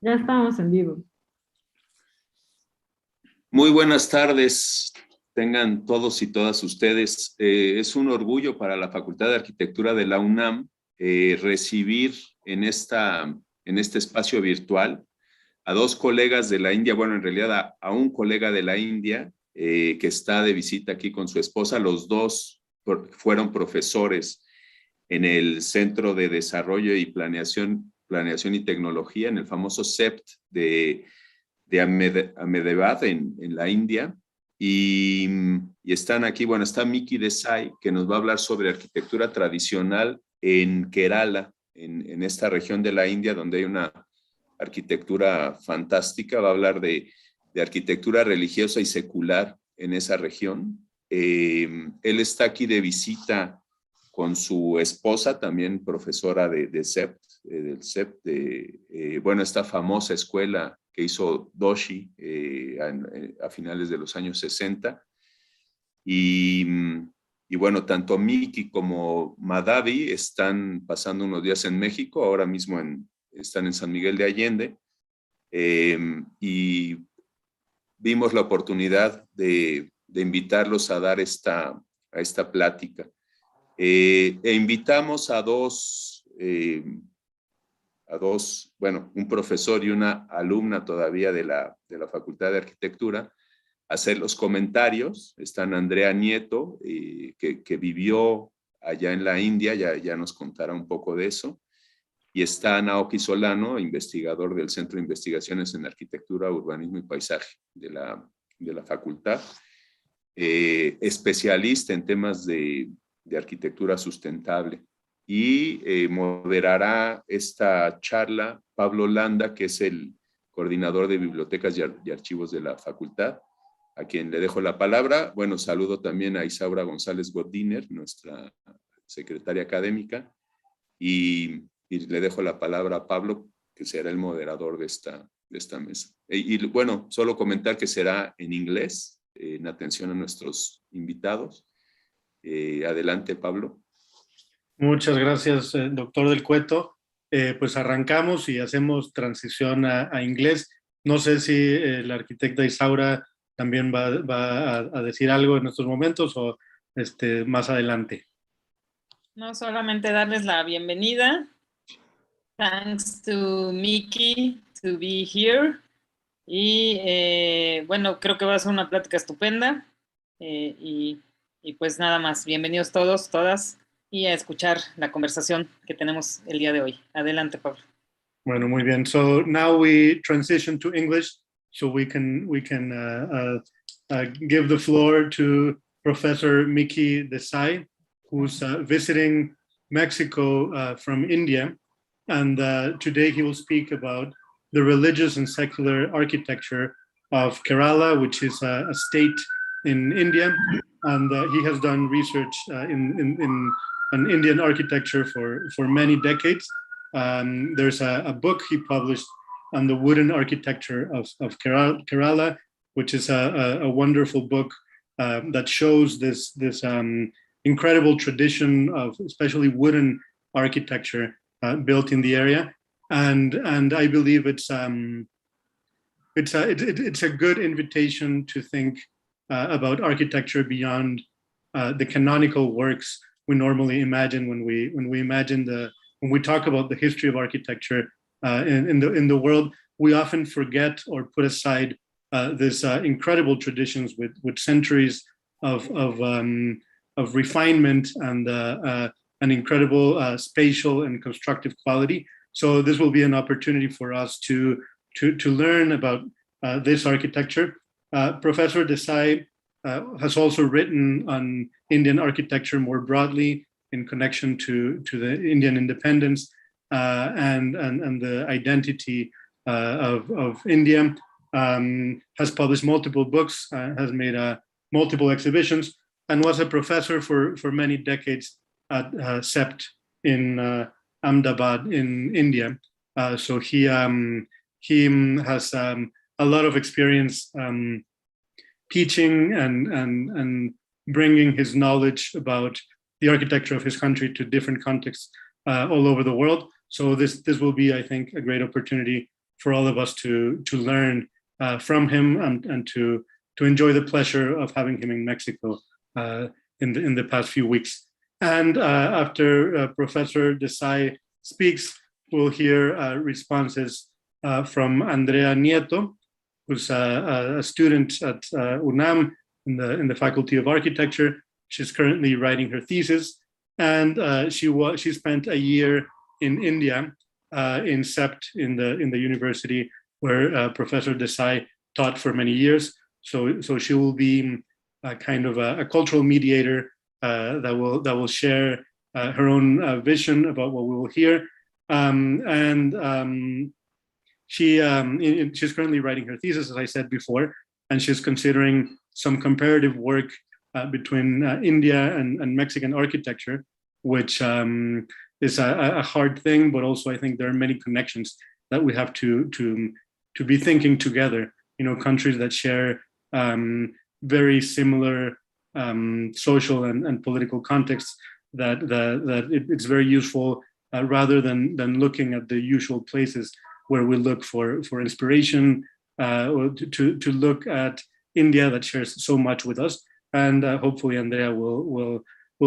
Ya estamos en vivo. Muy buenas tardes, tengan todos y todas ustedes. Es un orgullo para la Facultad de Arquitectura de la UNAM recibir en este espacio virtual a dos colegas de la India, bueno, en realidad a un colega de la India que está de visita aquí con su esposa. Los dos fueron profesores en el Centro de Desarrollo y Planeación y Tecnología, en el famoso CEPT de Ahmedabad en la India. Y están aquí, bueno, está Miki Desai, que nos va a hablar sobre arquitectura tradicional en Kerala, en esta región de la India, donde hay una arquitectura fantástica. Va a hablar de arquitectura religiosa y secular en esa región. Él está aquí de visita con su esposa, también profesora de CEPT, del CEPT, bueno, esta famosa escuela que hizo Doshi a finales de los años 60. Y bueno, tanto Miki como Madhavi están pasando unos días en México, ahora mismo están en San Miguel de Allende, y vimos la oportunidad de invitarlos a dar esta plática. Invitamos a dos, bueno, un profesor y una alumna todavía de la Facultad de Arquitectura, a hacer los comentarios. Están Andrea, Nieto, que vivió allá en la India, ya nos contará un poco de eso. Y está Naoki Solano, investigador del Centro de Investigaciones en Arquitectura, Urbanismo y Paisaje de la facultad, especialista en temas de arquitectura sustentable. Y moderará esta charla Pablo Landa, que es el coordinador de bibliotecas y archivos de la facultad, a quien le dejo la palabra. Bueno, saludo también a Isaura González Godiner, nuestra secretaria académica, y le dejo la palabra a Pablo, que será el moderador de esta mesa. Y bueno, solo comentar que será en inglés, en atención a nuestros invitados. Adelante, Pablo. Muchas gracias, doctor del Cueto. Pues arrancamos y hacemos transición a inglés. No sé si la arquitecta Isaura también va a decir algo en estos momentos o más adelante. No, solamente darles la bienvenida. Thanks to Miki to be here. Y bueno, creo que va a ser una plática estupenda. Y pues nada más, bienvenidos todos, todas, y a escuchar la conversación que tenemos el día de hoy. Adelante, Pablo. Bueno, muy bien. So now we transition to English, so we can give the floor to Professor Miki Desai, who's visiting Mexico from India. And today he will speak about the religious and secular architecture of Kerala, which is a state in India. And he has done research in Indian architecture for many decades. There's a book he published on the wooden architecture of Kerala, which is a wonderful book that shows this incredible tradition of especially wooden architecture built in the area, and I believe it's a good invitation to think about architecture beyond the canonical works we normally imagine when we talk about the history of architecture in the world. We often forget or put aside this incredible traditions with centuries of refinement and an incredible spatial and constructive quality. So this will be an opportunity for us to learn about this architecture. Professor Desai has also written on Indian architecture more broadly in connection to the Indian independence and the identity of India. Has published multiple books, has made multiple exhibitions, and was a professor for many decades at CEPT in Ahmedabad in India. So he has a lot of experience teaching and bringing his knowledge about the architecture of his country to different contexts all over the world. So this will be, I think, a great opportunity for all of us to learn from him and to enjoy the pleasure of having him in Mexico in the past few weeks. And after Professor Desai speaks, we'll hear responses from Andrea Nieto, who's a student at UNAM in the Faculty of Architecture. She's currently writing her thesis, and she spent a year in India in CEPT in the university where Professor Desai taught for many years. So she will be kind of a cultural mediator that will share her own vision about what we will hear. She's currently writing her thesis, as I said before, and she's considering some comparative work between India and Mexican architecture, which is a hard thing, but also I think there are many connections that we have to be thinking together. You know, countries that share very similar social and political contexts that it's very useful rather than looking at the usual places where we look for inspiration, or to look at India that shares so much with us. And hopefully Andrea will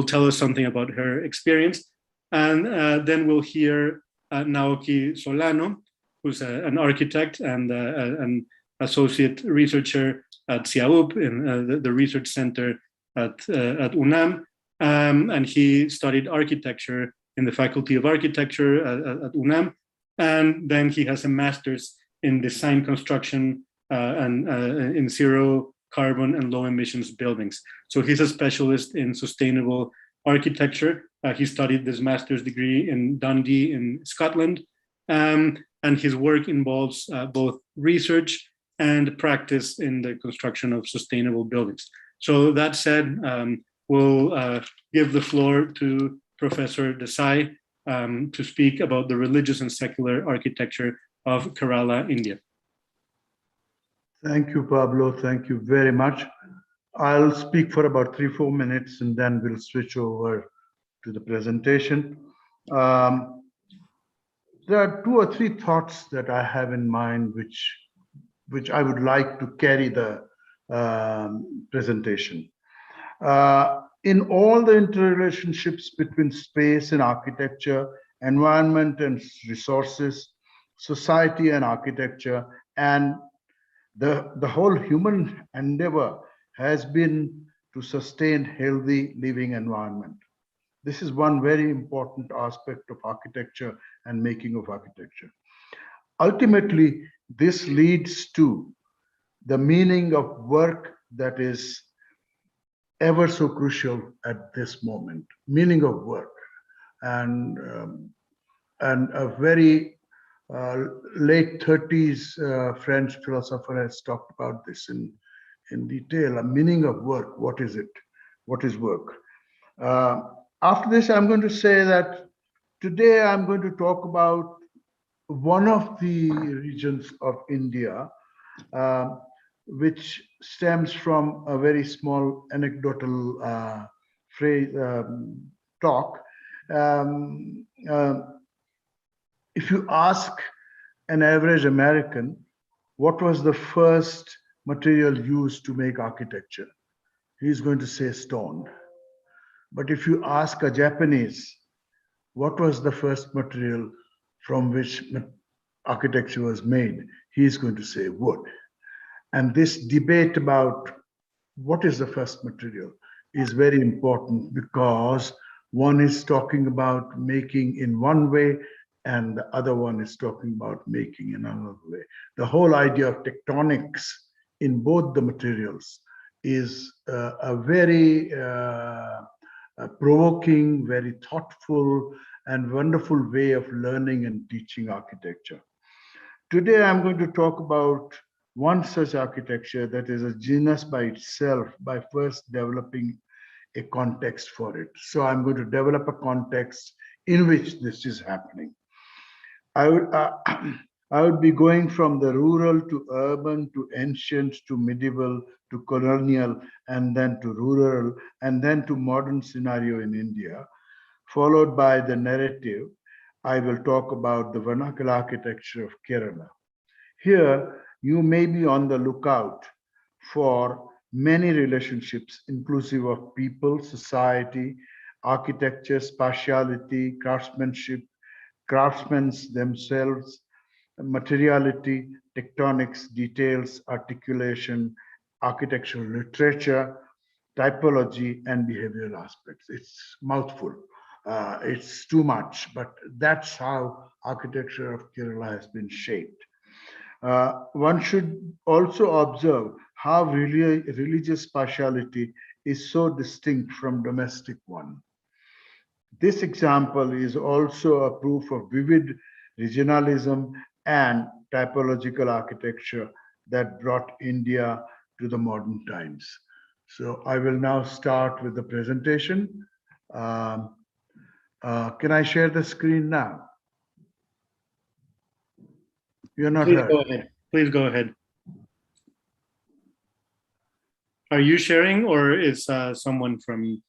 tell us something about her experience. And then we'll hear Naoki Solano, who's an architect and an associate researcher at CIAUP in the research center at UNAM. And he studied architecture in the Faculty of Architecture at UNAM. And then he has a master's in design construction and in zero carbon and low emissions buildings. So he's a specialist in sustainable architecture. He studied this master's degree in Dundee in Scotland. And his work involves both research and practice in the construction of sustainable buildings. So that said, we'll give the floor to Professor Desai to speak about the religious and secular architecture of Kerala, India. Thank you, Pablo. Thank you very much. I'll speak for about 3-4 minutes and then we'll switch over to the presentation. There are 2 or 3 thoughts that I have in mind which I would like to carry the presentation. In all the interrelationships between space and architecture, environment and resources, society and architecture, and the whole human endeavor has been to sustain healthy living environment. This is one very important aspect of architecture and making of architecture. Ultimately, this leads to the meaning of work that is ever so crucial at this moment, meaning of work. And a very late 30s French philosopher has talked about this in detail, a meaning of work. What is it? What is work? After this, I'm going to say that today I'm going to talk about one of the regions of India, which stems from a very small anecdotal talk. If you ask an average American, what was the first material used to make architecture? He's going to say stone. But if you ask a Japanese, what was the first material from which architecture was made? He's going to say wood. And this debate about what is the first material is very important because one is talking about making in one way and the other one is talking about making in another way. The whole idea of tectonics in both the materials is a very provoking, very thoughtful and wonderful way of learning and teaching architecture. Today, I'm going to talk about one such architecture that is a genus by itself by first developing a context for it. So I'm going to develop a context in which this is happening. I would be going from the rural to urban to ancient to medieval to colonial and then to rural and then to modern scenario in India, followed by the narrative. I will talk about the vernacular architecture of Kerala. Here, you may be on the lookout for many relationships inclusive of people, society, architecture, spatiality, craftsmanship, craftsmen themselves, materiality, tectonics, details, articulation, architectural literature, typology, and behavioral aspects. It's mouthful. It's too much, but that's how architecture of Kerala has been shaped. One should also observe how religious partiality is so distinct from domestic one. This example is also a proof of vivid regionalism and typological architecture that brought India to the modern times. So I will now start with the presentation. Can I share the screen now? You're not Please heard. go ahead. Please go ahead. Are you sharing, or is someone from?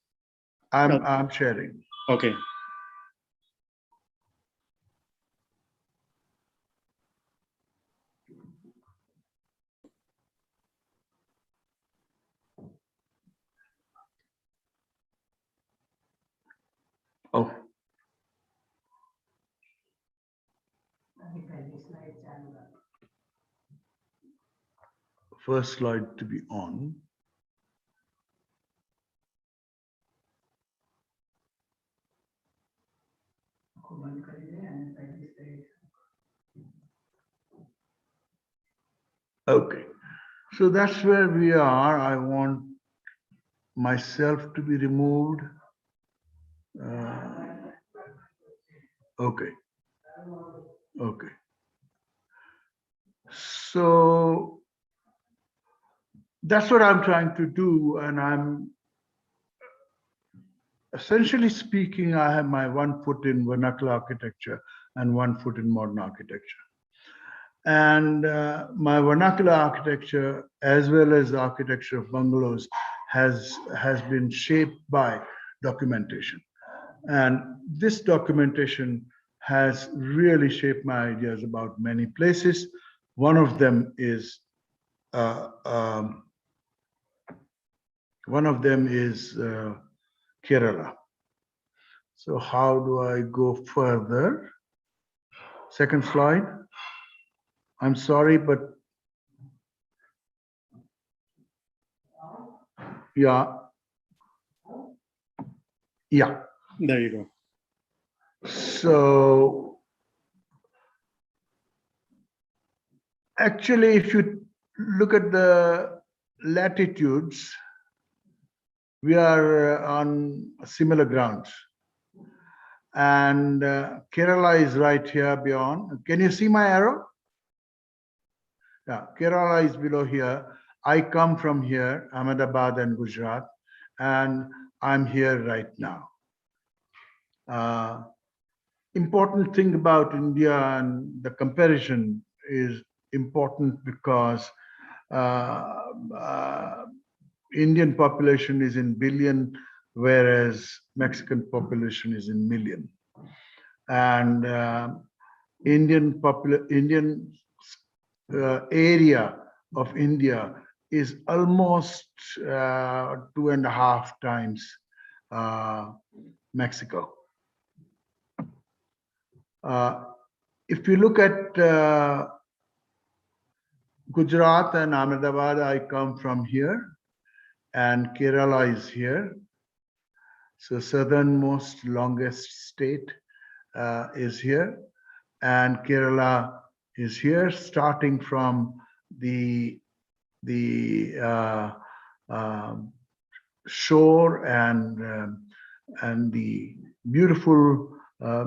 I'm sharing. Okay. Oh. First slide to be on. Okay, so that's where we are. I want myself to be removed. Okay. Okay. So that's what I'm trying to do, and I'm essentially speaking, I have my 1 foot in vernacular architecture and 1 foot in modern architecture. And my vernacular architecture, as well as the architecture of bungalows, has been shaped by documentation. And this documentation has really shaped my ideas about many places. One of them is Kerala. So how do I go further? Second slide. I'm sorry, but yeah. There you go. So actually, if you look at the latitudes, we are on similar grounds. And Kerala is right here beyond. Can you see my arrow? Yeah, Kerala is below here. I come from here, Ahmedabad and Gujarat, and I'm here right now. Important thing about India and the comparison is important because Indian population is in billion, whereas Mexican population is in million. And Indian area of India is almost 2.5 times Mexico. If you look at Gujarat and Ahmedabad, I come from here, and Kerala is here. So southernmost, longest state is here, and Kerala is here, starting from the shore and the beautiful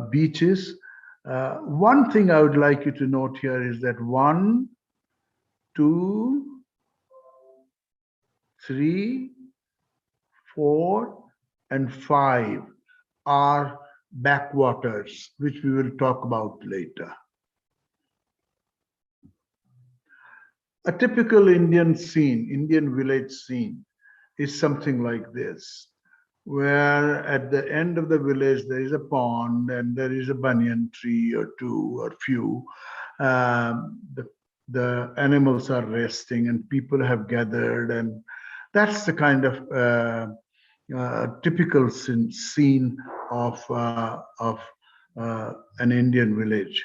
beaches. One thing I would like you to note here is that 1, 2, 3, 4, and 5 are backwaters, which we will talk about later. A typical Indian scene, Indian village scene, is something like this, where at the end of the village there is a pond and there is a banyan tree or two or few. The the animals are resting and people have gathered, and that's the kind of typical scene of an Indian village.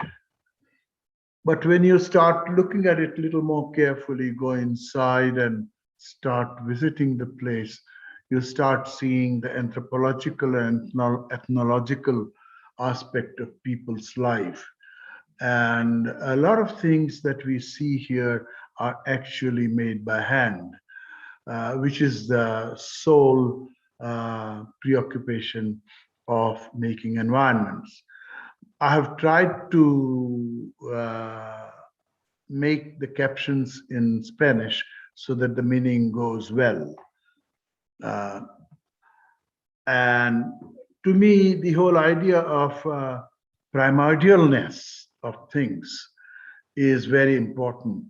But when you start looking at it a little more carefully, go inside and start visiting the place, you start seeing the anthropological and ethnological aspect of people's life. And a lot of things that we see here are actually made by hand, which is the sole preoccupation of making environments. I have tried to make the captions in Spanish so that the meaning goes well. And to me, the whole idea of primordialness of things is very important.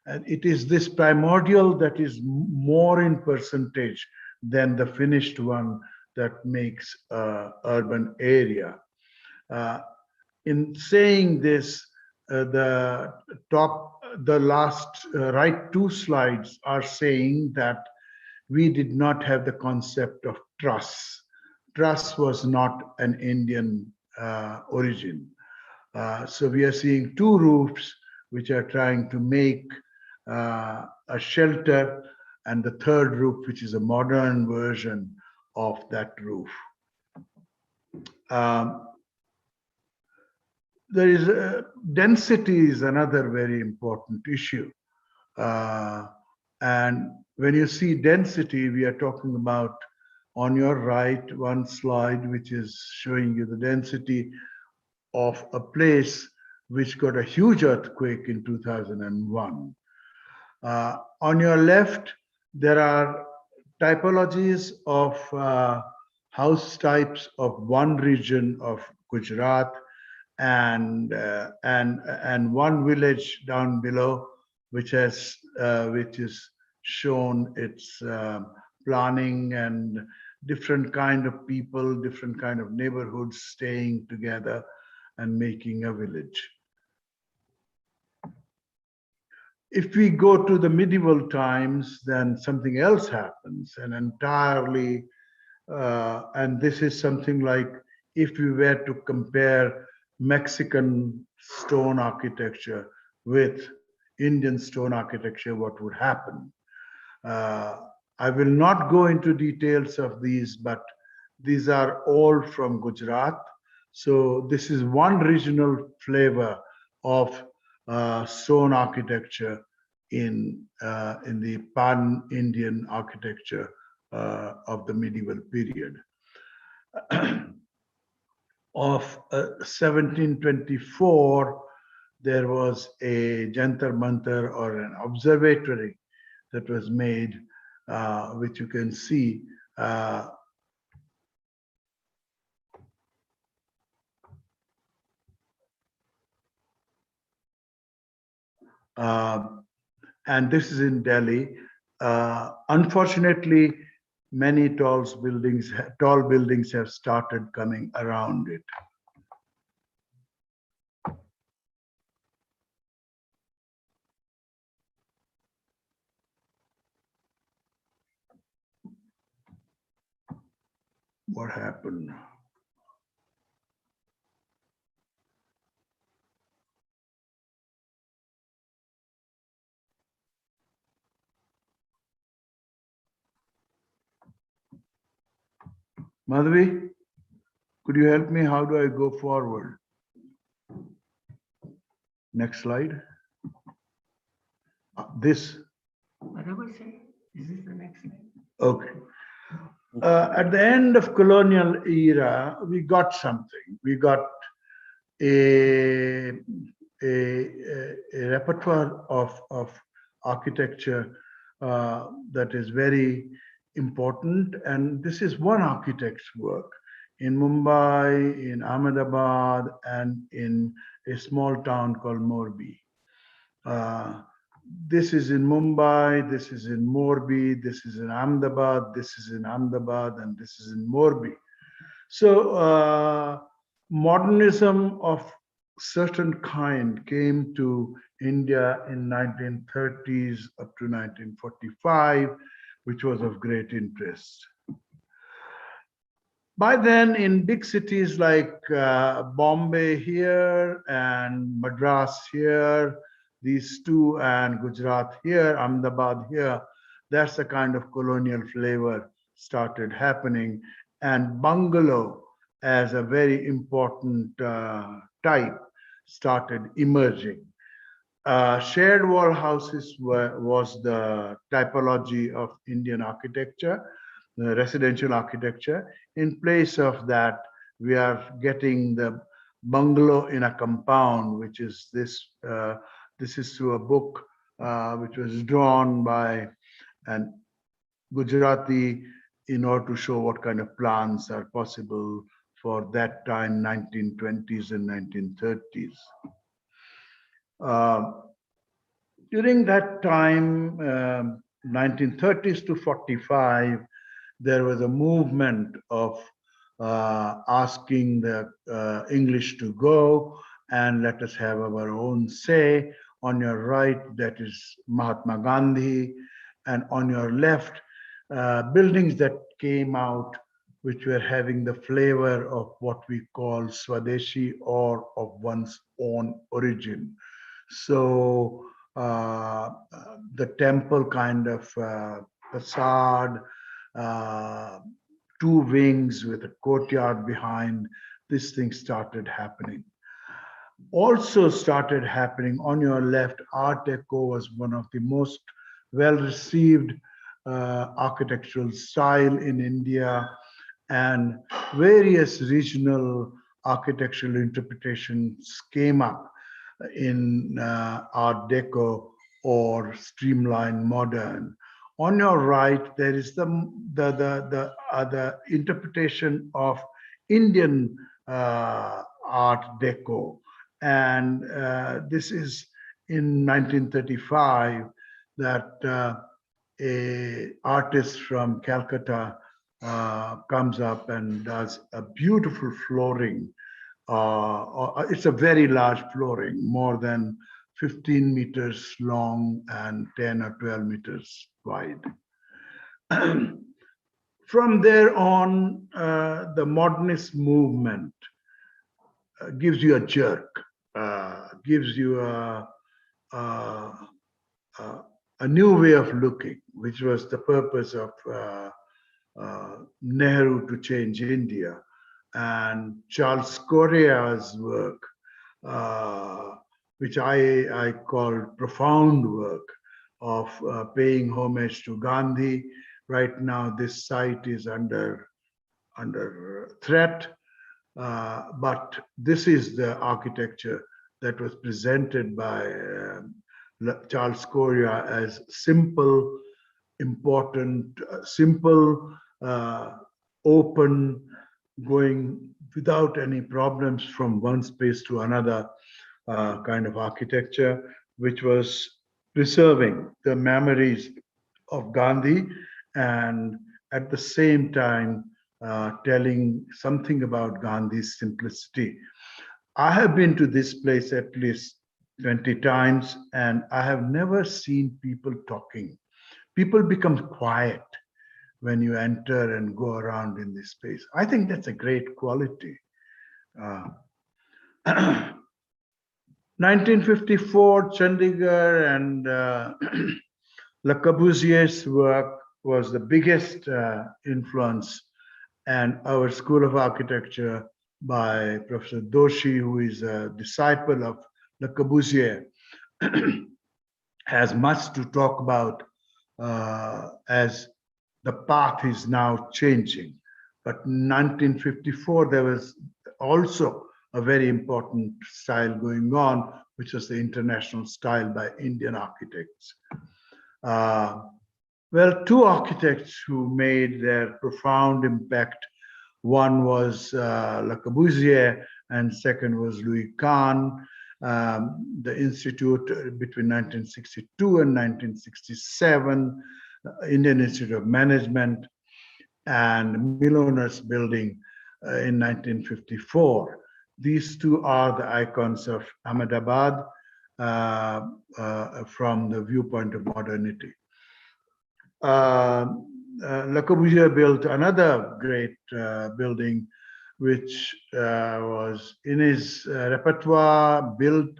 And it is this primordial that is more in percentage than the finished one that makes urban area. In saying this, the last right two slides are saying that we did not have the concept of truss. Truss was not an Indian origin. So we are seeing two roofs which are trying to make a shelter, and the third roof, which is a modern version of that roof. There is density is another very important issue. And when you see density, we are talking about, on your right, one slide which is showing you the density of a place which got a huge earthquake in 2001. On your left, there are typologies of house types of one region of Gujarat, and one village down below, which is shown its planning and different kind of people, different kind of neighborhoods staying together and making a village. If we go to the medieval times, then something else happens, and entirely, and this is something like, if we were to compare Mexican stone architecture with Indian stone architecture, what would happen? I will not go into details of these, but these are all from Gujarat. So this is one regional flavor of stone architecture in the pan-Indian architecture of the medieval period. Of 1724, there was a Jantar Mantar, or an observatory, that was made, which you can see. And this is in Delhi. Unfortunately, many tall buildings have started coming around it. What happened? Madhavi, could you help me? How do I go forward? Next slide. This. Is this the next slide? Okay. At the end of colonial era, we got something. We got a repertoire of architecture that is very important, and this is one architect's work in Mumbai, in Ahmedabad, and in a small town called Morbi. This is in Mumbai, this is in Morbi, this is in Ahmedabad, this is in Ahmedabad, and this is in Morbi. So modernism of certain kind came to India in 1930s up to 1945, which was of great interest. By then, in big cities like Bombay here and Madras here, these two, and Gujarat here, Ahmedabad here, that's the kind of colonial flavor started happening. And bungalow as a very important type started emerging. Shared wall houses was the typology of Indian architecture, residential architecture. In place of that, we are getting the bungalow in a compound, which is this. This is through a book which was drawn by an Gujarati in order to show what kind of plans are possible for that time, 1920s and 1930s. During that time, 1930s to 45, there was a movement of asking the English to go and let us have our own say. On your right, that is Mahatma Gandhi, and on your left, buildings that came out which were having the flavor of what we call Swadeshi, or of one's own origin. So the temple kind of facade, two wings with a courtyard behind, this thing started happening. Also started happening on your left, Art Deco was one of the most well-received architectural style in India, and various regional architectural interpretations came up in Art Deco or streamlined modern. On your right, there is the interpretation of Indian Art Deco, and this is in 1935 that a artist from Calcutta comes up and does a beautiful flooring. It's a very large flooring, more than 15 meters long and 10 or 12 meters wide. From there on, the modernist movement gives you a jerk, gives you a new way of looking, which was the purpose of Nehru to change India. And Charles Correa's work, which I call profound work of paying homage to Gandhi. Right now, this site is under threat, but this is the architecture that was presented by Charles Correa as simple, important, simple, open, going without any problems from one space to another kind of architecture, which was preserving the memories of Gandhi and at the same time telling something about Gandhi's simplicity. I have been to this place at least 20 times, and I have never seen people talking. People become quiet when you enter and go around in this space. I think that's a great quality. 1954, Chandigarh and Le Corbusier's work was the biggest influence, and our School of Architecture by Professor Doshi, who is a disciple of Le Corbusier, has much to talk about as the path is now changing. But in 1954, there was also a very important style going on, which was the international style by Indian architects. Well, two architects who made their profound impact. One was Le Corbusier, and second was Louis Kahn. The Institute between 1962 and 1967, Indian Institute of Management, and Milloner's Building in 1954. these two are the icons of Ahmedabad from the viewpoint of modernity. Le Corbusier built another great building, which was in his repertoire, built,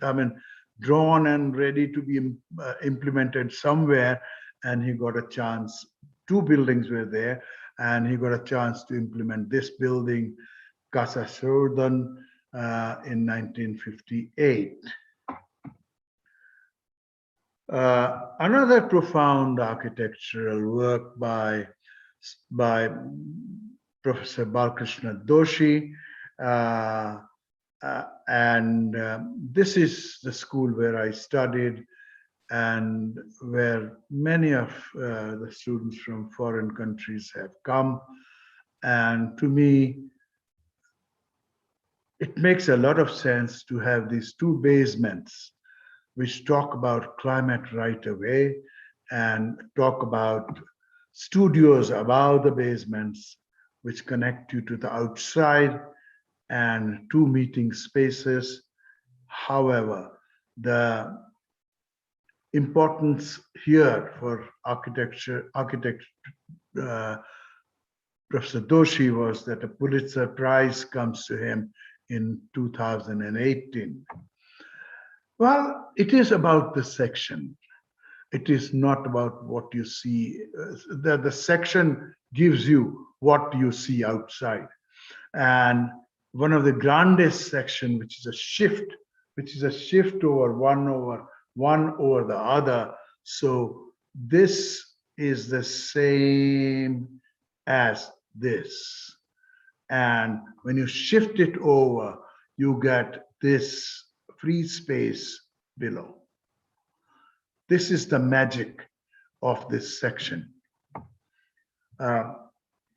drawn and ready to be implemented somewhere, and he got a chance. Two buildings were there, and he got a chance to implement this building, Casa Southern, in 1958. Another profound architectural work by Professor Balkrishna Doshi, and this is the school where I studied and where many of the students from foreign countries have come. And to me, it makes a lot of sense to have these two basements which talk about climate right away and talk about studios above the basements, which connect you to the outside, and two meeting spaces. However, the importance here for architect Professor Doshi was that a Pulitzer Prize comes to him in 2018. Well, it is about the section. It is not about what you see. The section gives you what you see outside. And one of the grandest section, which is a shift over one over the other. So this is the same as this. And when you shift it over, you get this free space below. This is the magic of this section.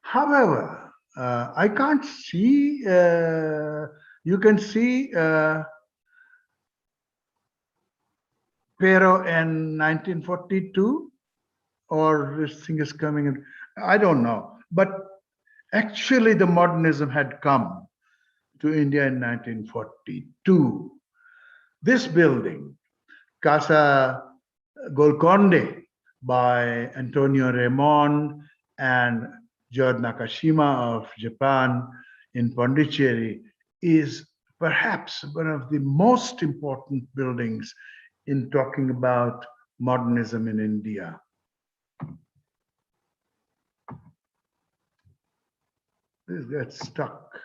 However, I can't see, you can see Pero in 1942, or this thing is coming in, I don't know. But actually the modernism had come to India in 1942. This building, Casa Golconde by Antonio Raymond and George Nakashima of Japan in Pondicherry, is perhaps one of the most important buildings in talking about modernism in India. This gets stuck.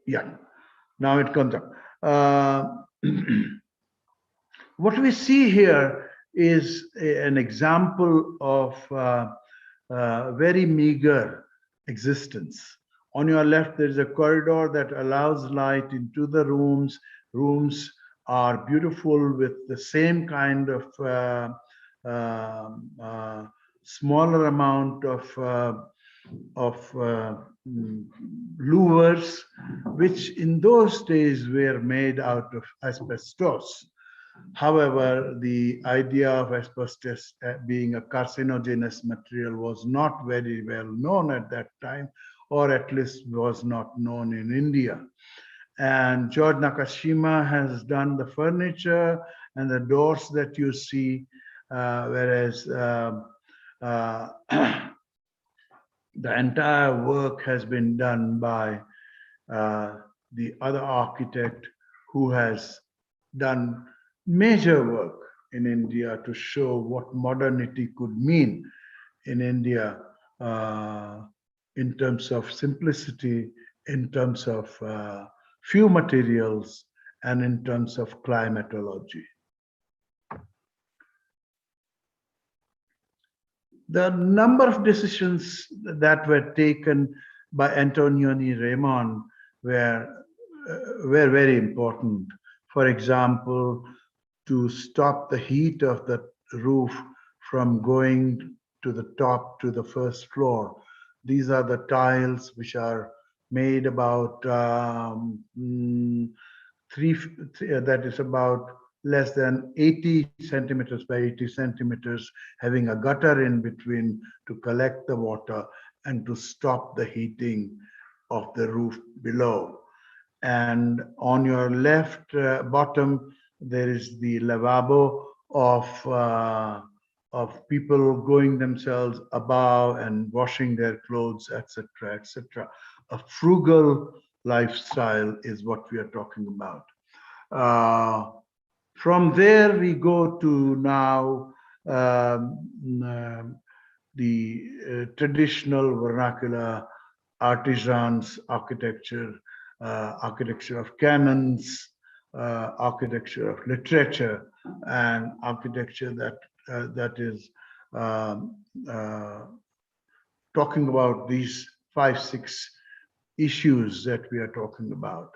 Yeah, now it comes up. What we see here is an example of very meager existence. On your left, there is a corridor that allows light into the rooms. Rooms are beautiful with the same kind of smaller amount of louvers, which in those days were made out of asbestos. However, the idea of asbestos being a carcinogenous material was not very well known at that time, or at least was not known in India. And George Nakashima has done the furniture and the doors that you see, whereas the entire work has been done by the other architect who has done major work in India to show what modernity could mean in India in terms of simplicity, in terms of few materials, and in terms of climatology. The number of decisions that were taken by Antonioni Raymond were very important. For example, to stop the heat of the roof from going to the top to the first floor. These are the tiles which are made about that is about less than 80 centimeters by 80 centimeters, having a gutter in between to collect the water and to stop the heating of the roof below. And on your left bottom, there is the lavabo of people going themselves above and washing their clothes, etc., etc. A frugal lifestyle is what we are talking about. From there, we go to now the traditional vernacular artisans architecture, architecture of canons, architecture of literature, and architecture that is talking about these 5-6 issues that we are talking about.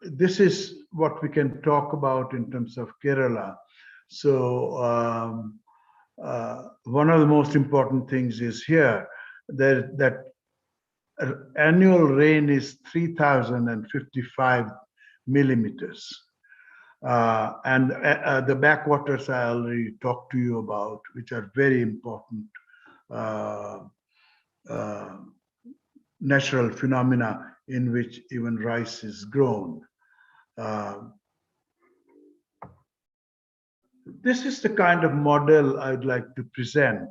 This is what we can talk about in terms of Kerala. So one of the most important things is here that annual rain is 3,055 millimeters. And the backwaters I already talked to you about, which are very important natural phenomena in which even rice is grown. This is the kind of model I'd like to present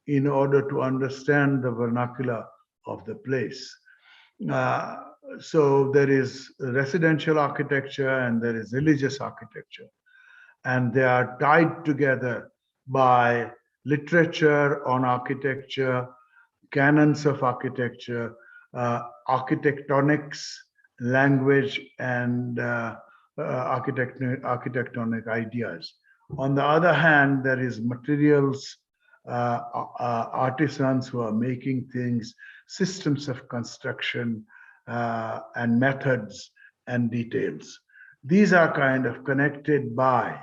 in order to understand the vernacular of the place. So there is residential architecture and there is religious architecture, and they are tied together by literature on architecture, canons of architecture, architectonics, language, and architectonic ideas. On the other hand, there is materials, artisans who are making things, systems of construction, and methods and details. These are kind of connected by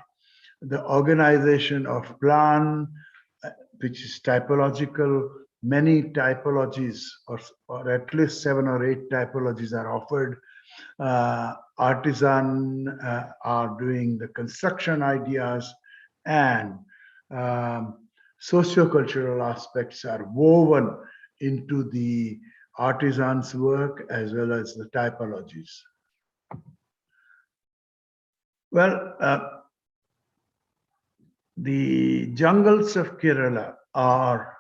the organization of plan, which is typological. Many typologies, or at least 7 or 8 typologies are offered. Artisan are doing the construction ideas, and sociocultural aspects are woven into the artisans' work as well as the typologies. Well, the jungles of Kerala are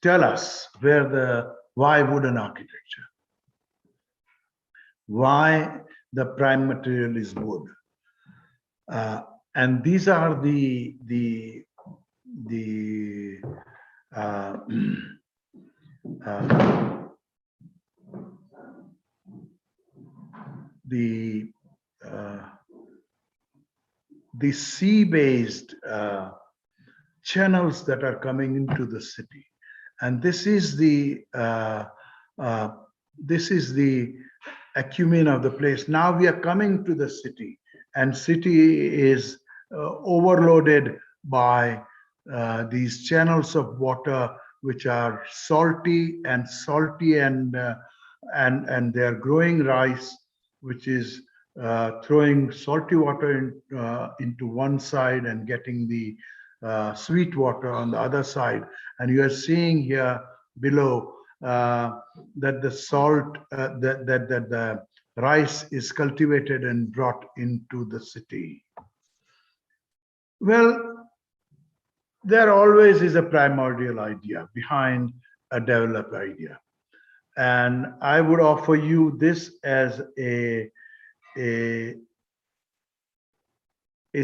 tell us why wooden architecture, why the prime material is wood, and these are the sea-based channels that are coming into the city, and this is the acumen of the place. Now we are coming to the city, and city is overloaded by these channels of water, which are salty and they are growing rice, which is throwing salty water into one side and getting the sweet water on the other side. And you are seeing here below that the salt, that the rice is cultivated and brought into the city. Well, there always is a primordial idea behind a developed idea. And I would offer you this as a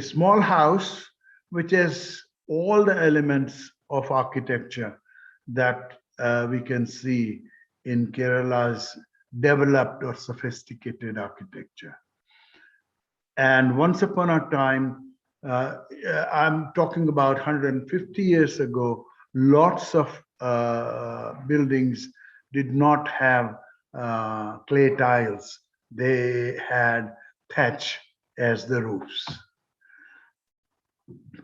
small house which has all the elements of architecture that we can see in Kerala's developed or sophisticated architecture. And once upon a time, I'm talking about 150 years ago, lots of buildings did not have clay tiles. They had thatch as the roofs.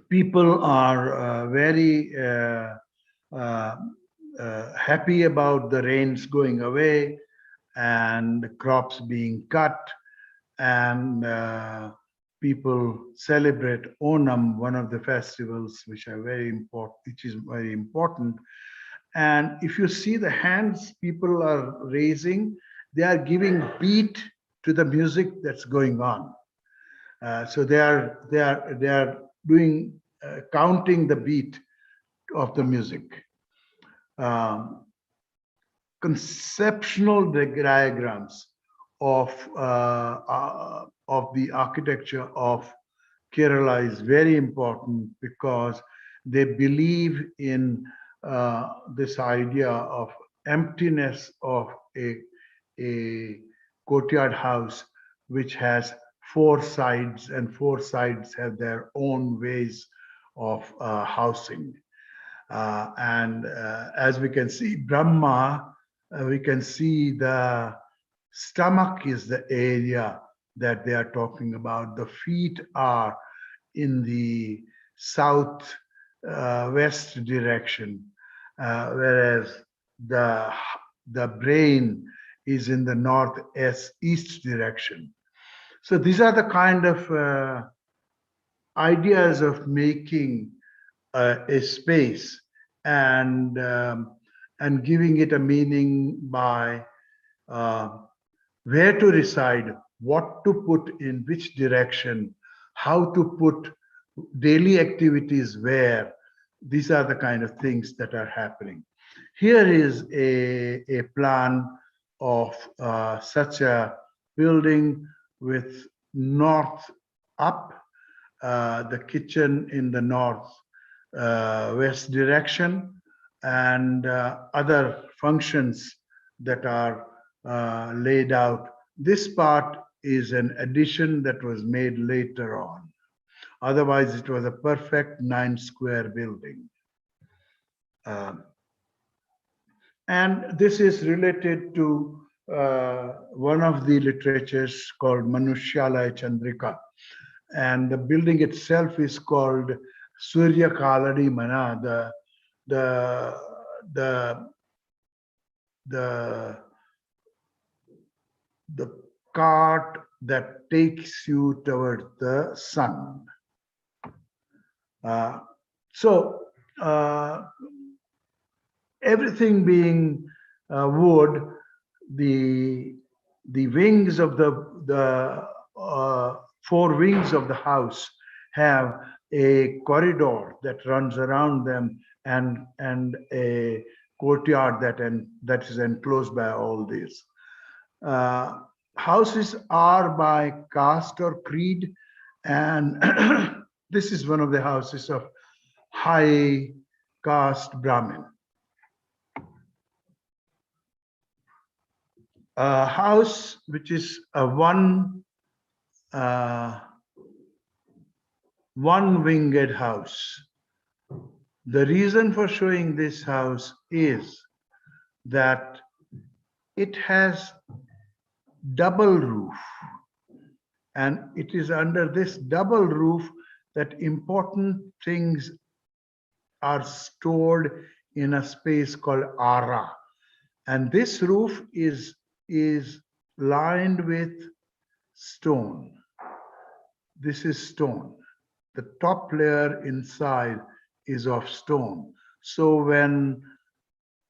People are very happy about the rains going away, and crops being cut, and people celebrate Onam, one of the festivals which is very important. And if you see the hands people are raising, they are giving beat to the music that's going on. So they are doing counting the beat of the music. Conceptual diagrams of the architecture of Kerala is very important, because they believe in this idea of emptiness of a courtyard house which has 4 sides, and 4 sides have their own ways of housing. As we can see, Brahma, we can see the stomach is the area that they are talking about. The feet are in the south west direction, whereas the brain is in the northeast direction. So these are the kind of ideas of making a space and giving it a meaning by where to reside, what to put in which direction, how to put daily activities where. These are the kind of things that are happening. Here is a plan of such a building with north up, the kitchen in the north west direction, and other functions that are laid out. This part is an addition that was made later on. Otherwise, it was a perfect 9-square building. And this is related to one of the literatures called Manushyalaya Chandrika. And the building itself is called Surya Kaladi Mana, the cart that takes you toward the sun. Everything being wood, the wings of the 4 wings of the house have a corridor that runs around them, and a courtyard that is enclosed by all these. Houses are by caste or creed, and this is one of the houses of high caste Brahmin. A house which is a one-winged house. The reason for showing this house is that it has double roof, and it is under this double roof that important things are stored in a space called Ara. And this roof is lined with stone. This is stone. The top layer inside is of stone. So when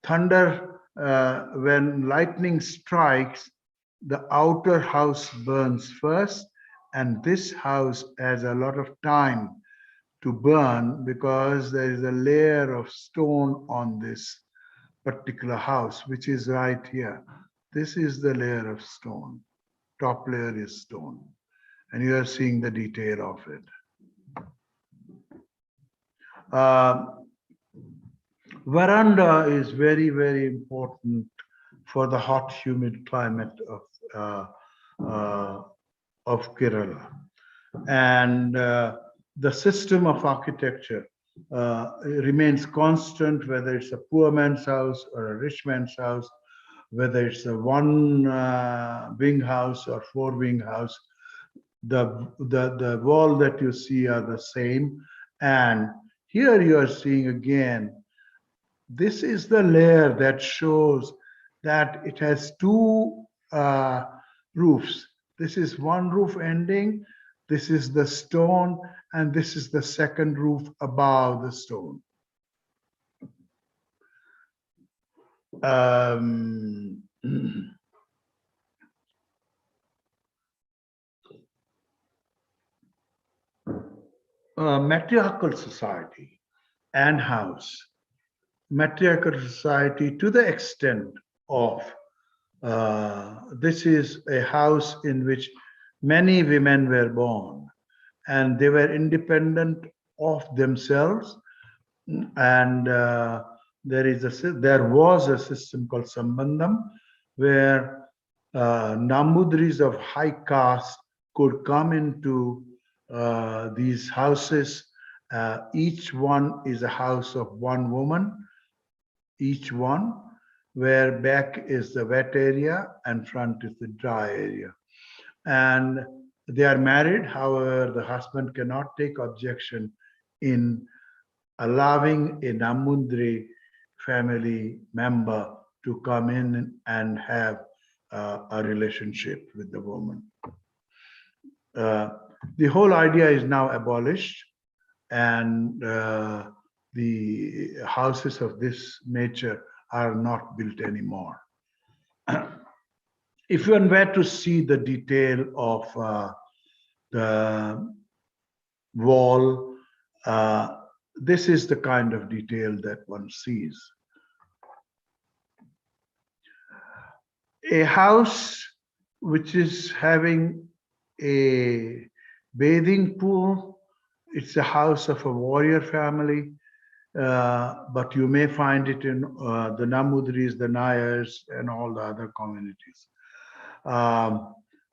when lightning strikes, the outer house burns first, and this house has a lot of time to burn because there is a layer of stone on this particular house, which is right here. This is the layer of stone. Top layer is stone, and you are seeing the detail of it. Veranda is very, very important for the hot, humid climate of Kerala. And the system of architecture remains constant, whether it's a poor man's house or a rich man's house, whether it's a one-wing house or 4-wing house. The wall that you see are the same. And here you are seeing again, this is the layer that shows that it has 2 roofs. This is one roof ending, this is the stone, and this is the second roof above the stone. Matriarchal society and house. Matriarchal society to the extent of this is a house in which many women were born and they were independent of themselves, and there was a system called Sambandham where Nambudris of high caste could come into these houses. Each one is a house of one woman, each one, where back is the wet area and front is the dry area. And they are married, however, the husband cannot take objection in allowing a Namundri family member to come in and have a relationship with the woman. The whole idea is now abolished, and the houses of this nature are not built anymore. If one were to see the detail of the wall, this is the kind of detail that one sees. A house which is having a bathing pool, it's a house of a warrior family, but you may find it in the Namudris, the Nayars, and all the other communities.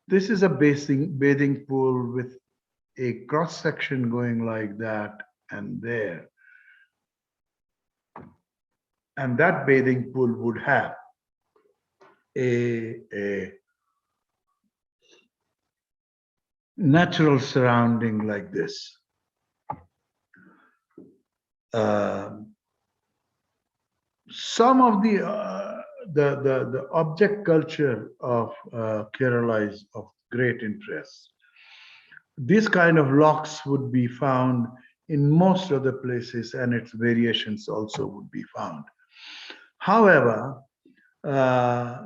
This is a bathing pool with a cross section going like that and there. And that bathing pool would have a natural surrounding like this. Some of the object culture of Kerala is of great interest. These kind of locks would be found in most of the places, and its variations also would be found. However,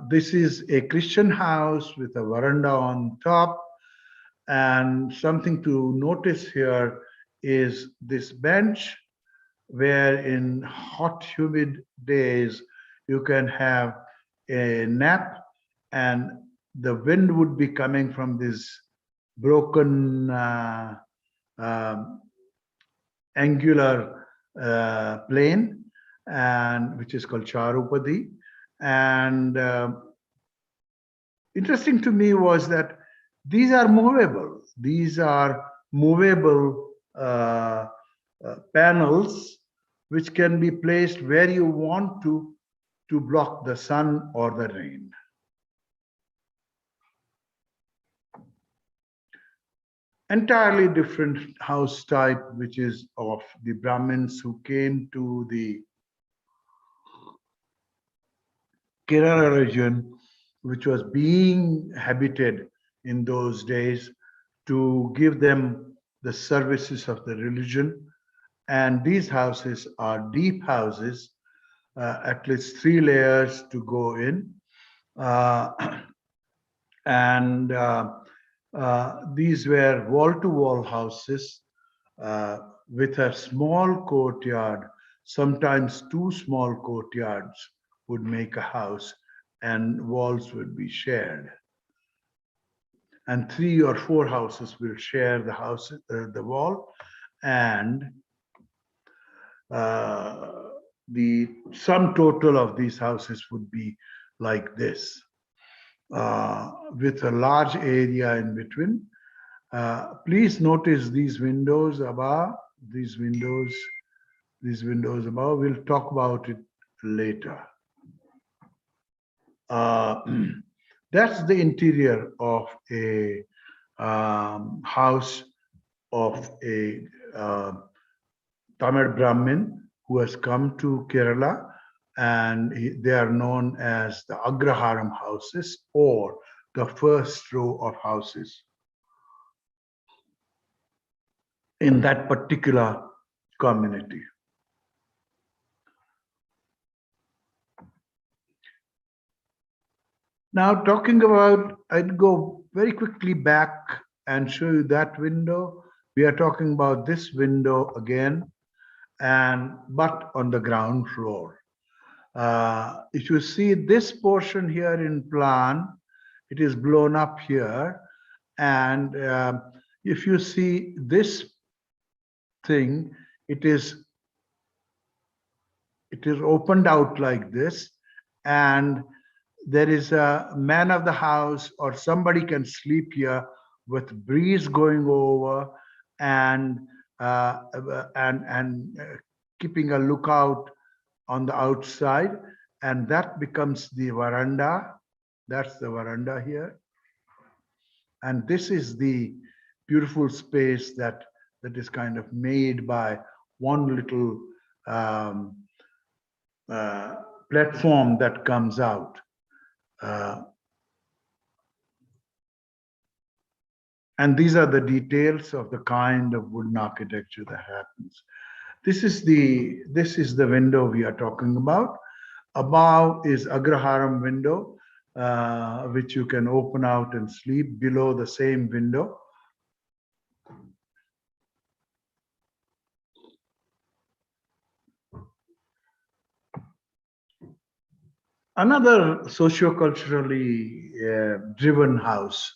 this is a Christian house with a veranda on top, and something to notice here is this bench, where in hot, humid days, you can have a nap, and the wind would be coming from this broken angular plane, and which is called Charupadi. And interesting to me was that these are movable. These are movable panels which can be placed where you want to block the sun or the rain. Entirely different house type, which is of the Brahmins who came to the Kerala region, which was being habited in those days to give them the services of the religion. And these houses are deep houses, at least 3 layers to go in. These were wall-to-wall houses with a small courtyard. Sometimes 2 small courtyards would make a house, and walls would be shared. And 3 or 4 houses will share the house, the wall, and the sum total of these houses would be like this, with a large area in between. Please notice these windows above, these windows above. We'll talk about it later. That's the interior of a house of a Tamil Brahmin who has come to Kerala and they are known as the Agraharam houses, or the first row of houses in that particular community. Now, talking about, I'd go very quickly back and show you that window. We are talking about this window again, but on the ground floor. If you see this portion here in plan, it is blown up here. And if you see this thing, it is opened out like this, and there is a man of the house or somebody can sleep here with breeze going over and keeping a lookout on the outside, and that becomes the veranda. That's the veranda here, and this is the beautiful space that is kind of made by one little platform that comes out. And these are the details of the kind of wooden architecture that happens. This is the window we are talking about. Above is Agraharam window, which you can open out and sleep. Below the same window. Another socio-culturally driven house,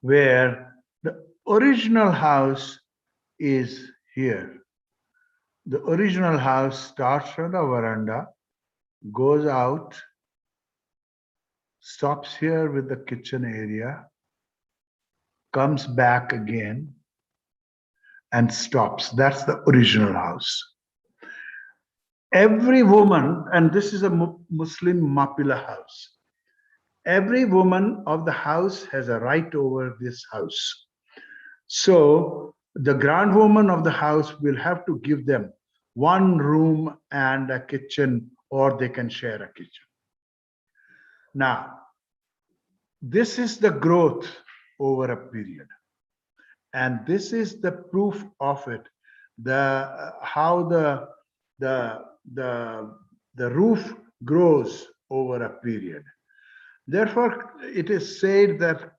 where the original house is here. The original house starts from the veranda, goes out, stops here with the kitchen area, comes back again, and stops. That's the original house. Every woman, and this is a Muslim Mapila house, every woman of the house has a right over this house. So the grand woman of the house will have to give them one room and a kitchen, or they can share a kitchen. Now, this is the growth over a period. And this is the proof of it, how the roof grows over a period. Therefore, it is said that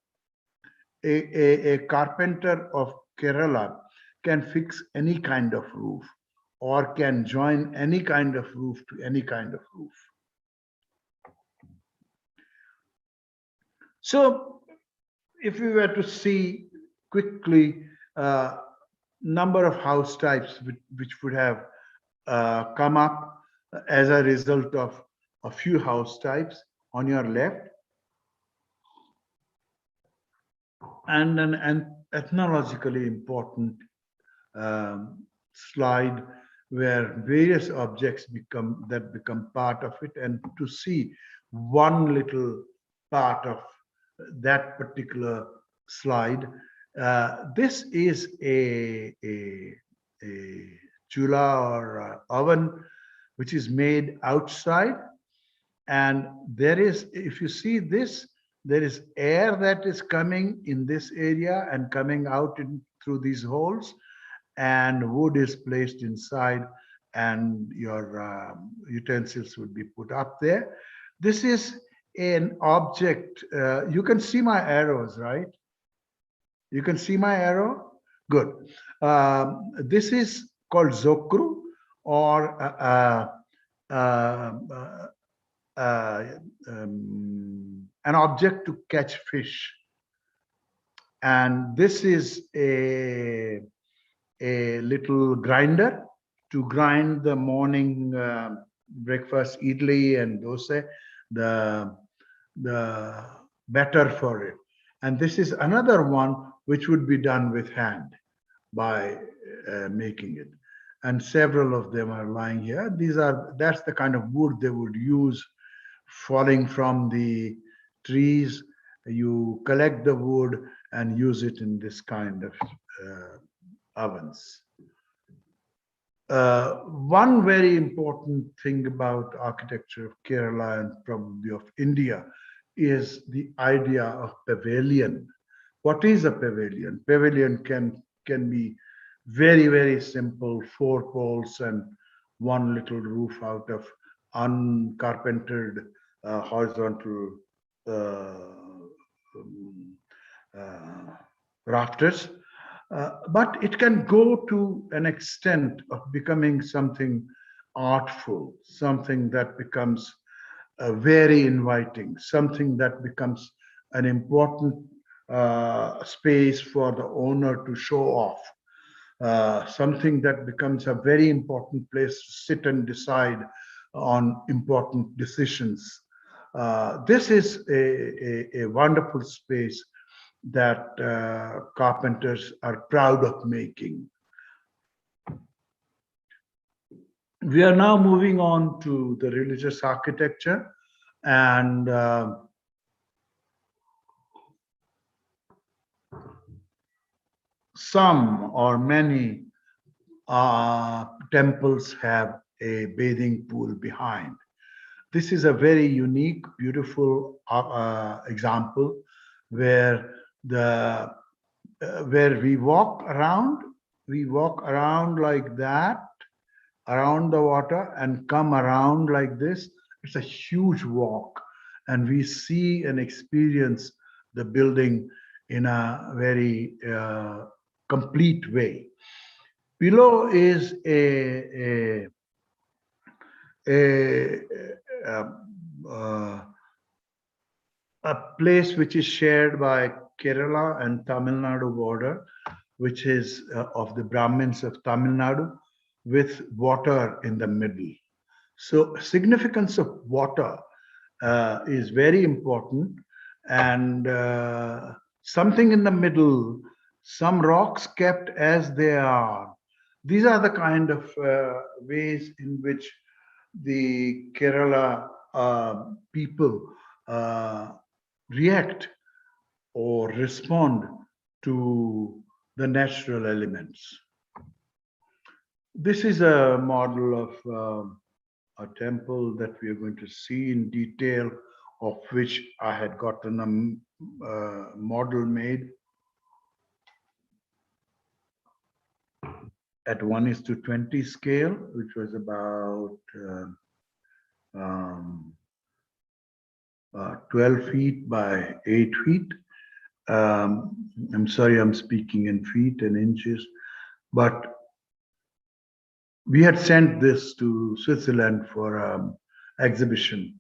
a carpenter of Kerala can fix any kind of roof, or can join any kind of roof to any kind of roof. So, if we were to see quickly number of house types which would have come up as a result of a few house types on your left, and an ethnologically important slide where various objects become part of it, and to see one little part of that particular slide. This is a chula or oven which is made outside, and there is, if you see this, there is air that is coming in this area and coming out through these holes, and wood is placed inside, and your utensils would be put up there. This is an object. You can see my arrows, right? You can see my arrow? Good. This is called zokru, or an object to catch fish. And this is a little grinder to grind the morning breakfast, idli and dosa, the batter for it. And this is another one which would be done with hand by making it. And several of them are lying here. That's the kind of wood they would use falling from the trees. You collect the wood and use it in this kind of ovens. One very important thing about architecture of Kerala and probably of India is the idea of pavilion. What is a pavilion? Pavilion can be very, very simple, 4 poles and one little roof out of uncarpentered horizontal rafters. But it can go to an extent of becoming something artful, something that becomes very inviting, something that becomes an important space for the owner to show off, something that becomes a very important place to sit and decide on important decisions. This is a wonderful space that carpenters are proud of making. We are now moving on to the religious architecture, and some or many temples have a bathing pool behind. This is a very unique, beautiful example where where we walk around like that, around the water, and come around like this. It's a huge walk, and we see and experience the building in a very complete way. Below is a place which is shared by Kerala and Tamil Nadu border, which is of the Brahmins of Tamil Nadu, with water in the middle. So significance of water is very important, and something in the middle, some rocks kept as they are. These are the kind of ways in which the Kerala people react or respond to the natural elements. This is a model of a temple that we are going to see in detail, of which I had gotten a model made at 1:20 scale, which was about 12 feet by 8 feet. I'm sorry, I'm speaking in feet and inches, but we had sent this to Switzerland for exhibition,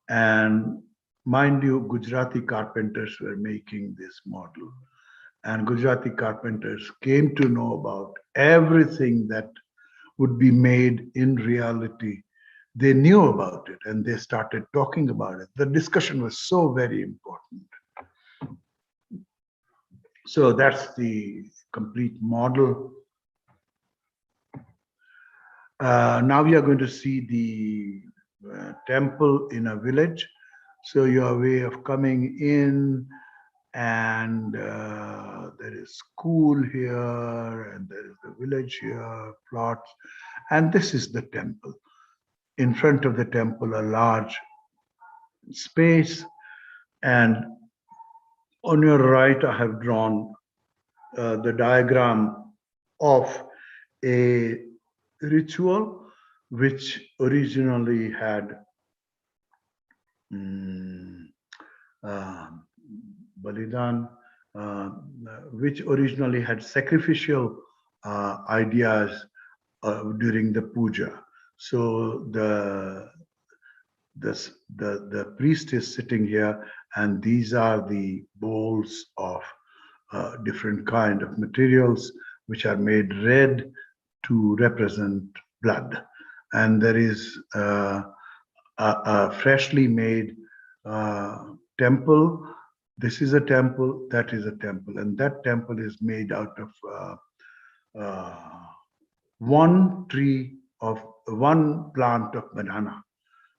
and mind you, Gujarati carpenters were making this model, and Gujarati carpenters came to know about everything that would be made in reality. They knew about it and they started talking about it. The discussion was so very important. So that's the complete model. Now we are going to see the temple in a village. So your way of coming in, and there is school here, and there is the village here, plots, and this is the temple. In front of the temple, a large space, and on your right, I have drawn the diagram of a ritual which originally had Balidan, which originally had sacrificial ideas during the puja. So the priest is sitting here, and these are the bowls of different kind of materials which are made red to represent blood. And there is a freshly made temple. This is a temple, that is a temple, and that temple is made out of one plant of banana.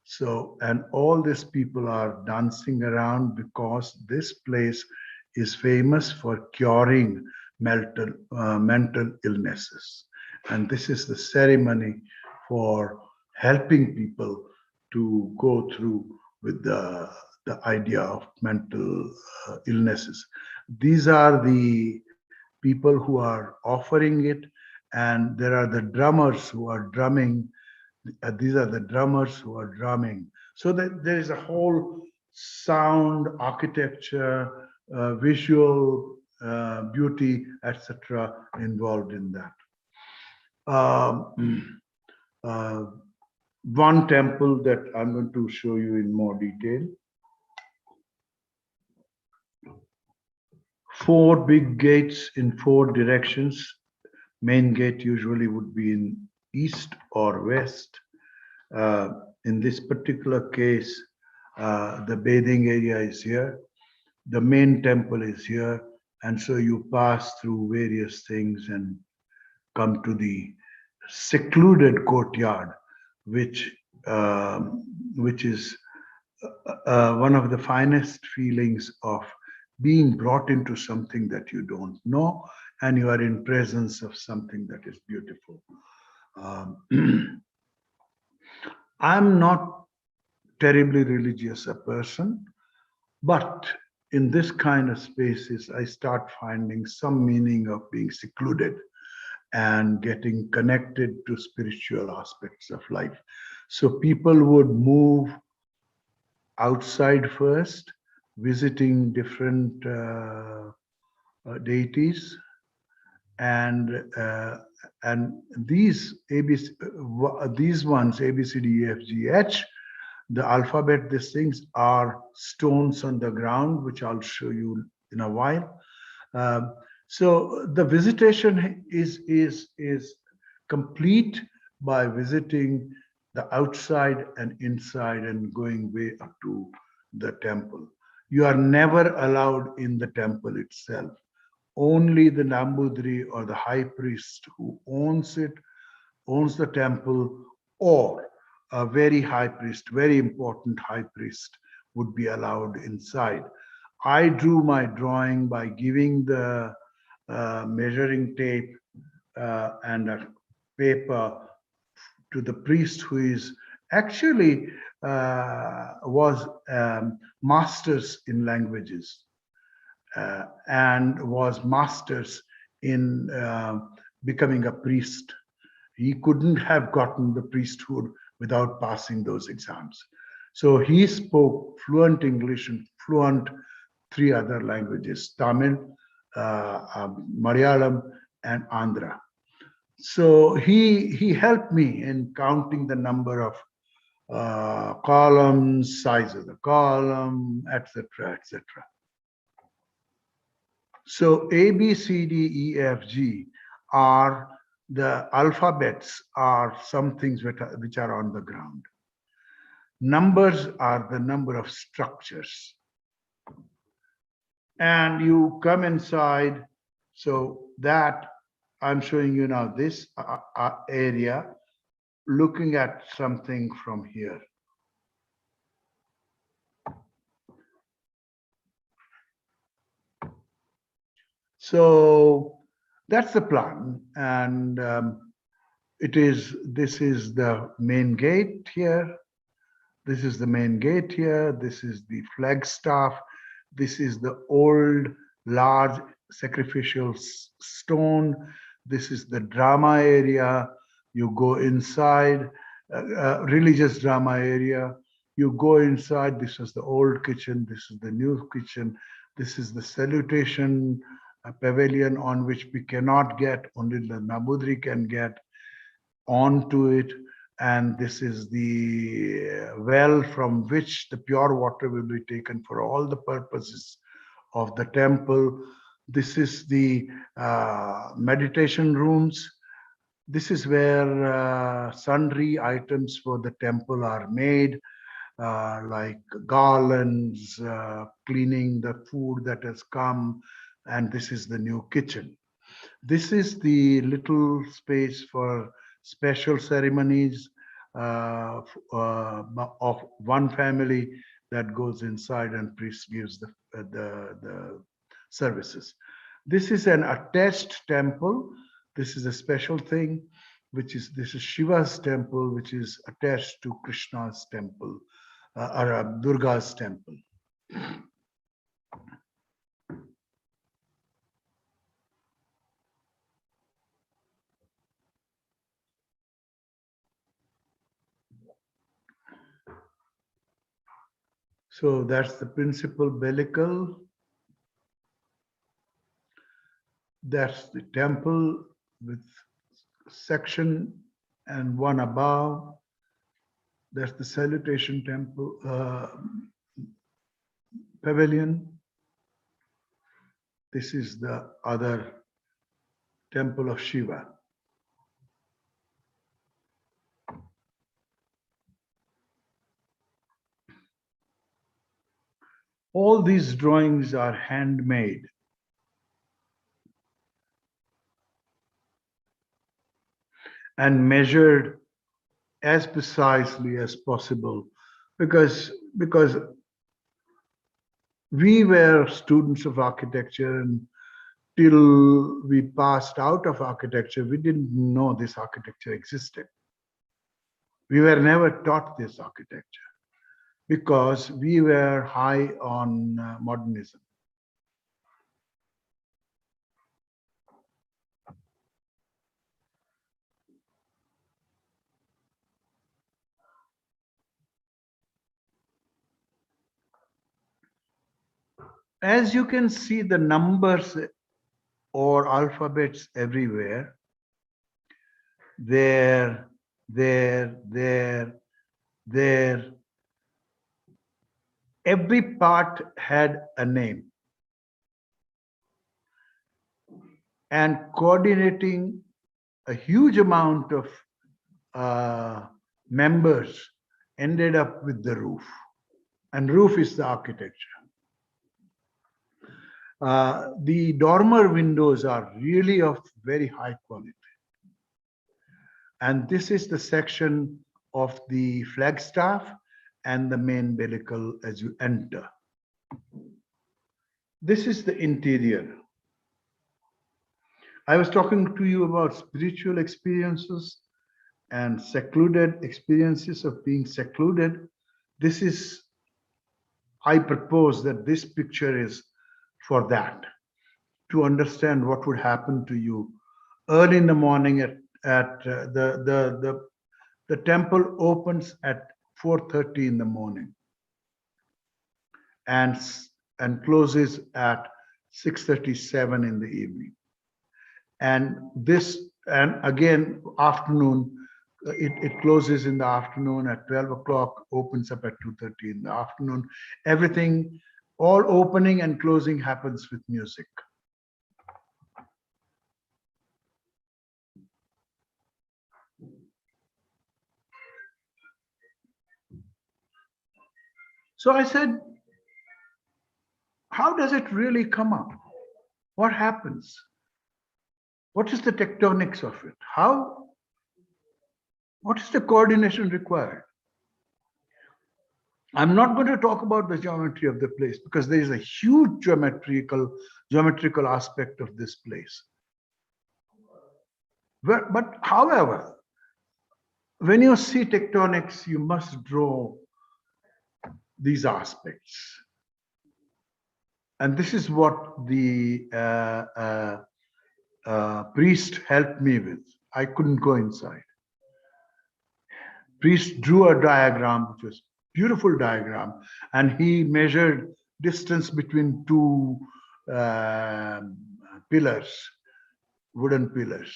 So, and all these people are dancing around because this place is famous for curing mental illnesses. And this is the ceremony for helping people to go through with the idea of mental illnesses. These are the people who are offering it, and there are the drummers who are drumming. These are the drummers who are drumming. So that there is a whole sound, architecture, visual beauty, etc., involved in that. One temple that I'm going to show you in more detail. 4 big gates in 4 directions. Main gate usually would be in east or west. In this particular case, the bathing area is here. The main temple is here. And so you pass through various things and come to the secluded courtyard, which is one of the finest feelings of being brought into something that you don't know, and you are in presence of something that is beautiful. I'm not terribly religious a person, but in this kind of spaces, I start finding some meaning of being secluded and getting connected to spiritual aspects of life. So people would move outside first, visiting different deities, and these ones, A, B, C, D, E, F, G, H, the alphabet, these things are stones on the ground, which I'll show you in a while. So the visitation is complete by visiting the outside and inside and going way up to the temple. You are never allowed in the temple itself. Only the Nambudri or the high priest who owns the temple, or a very high priest, very important high priest, would be allowed inside. I drew my drawing by giving the measuring tape and a paper to the priest, who is actually was masters in languages and was masters in becoming a priest. He couldn't have gotten the priesthood without passing those exams. So he spoke fluent English and fluent 3 other languages: Tamil, Malayalam, and Andhra. So he helped me in counting the number of columns, size of the column, etc., etc. So A, B, C, D, E, F, G are the alphabets, are some things which are on the ground. Numbers are the number of structures. And you come inside, so that I'm showing you now this area, looking at something from here. So that's the plan, and this is the main gate here. This is the main gate here. This is the flagstaff. This is the old large sacrificial stone. This is the drama area. You go inside, religious drama area. You go inside. This is the old kitchen. This is the new kitchen. This is the salutation pavilion on which we cannot get, only the Nambudri can get onto it. And this is the well from which the pure water will be taken for all the purposes of the temple. This is the meditation rooms. This is where sundry items for the temple are made, like garlands, cleaning the food that has come, and this is the new kitchen. This is the little space for special ceremonies of one family that goes inside and priest gives the services. This is an attached temple. This is a special thing, this is Shiva's temple, which is attached to Krishna's temple, or Durga's temple. So that's the principal bellicle. That's the temple with section and one above. That's the salutation temple, pavilion. This is the other temple of Shiva. All these drawings are handmade. And measured as precisely as possible, because we were students of architecture, and till we passed out of architecture, we didn't know this architecture existed. We were never taught this architecture because we were high on modernism. As you can see, the numbers or alphabets everywhere. There. Every part had a name. And coordinating a huge amount of members ended up with the roof. And roof is the architecture. The dormer windows are really of very high quality. And this is the section of the flagstaff and the main bellicle as you enter. This is the interior. I was talking to you about spiritual experiences and secluded experiences of being secluded. This is, I propose that this picture is for that, to understand what would happen to you early in the morning at the temple opens at 4:30 in the morning and closes at 6:37 in the evening. And again, afternoon, it closes in the afternoon at 12 o'clock, opens up at 2:30 in the afternoon. Everything, all opening and closing happens with music. So I said, how does it really come up? What happens? What is the tectonics of it? What is the coordination required? I'm not going to talk about the geometry of the place because there is a huge geometrical aspect of this place. But however, when you see tectonics, you must draw these aspects. And this is what the priest helped me with. I couldn't go inside. Priest drew a diagram, which was beautiful diagram, and he measured distance between two pillars, wooden pillars.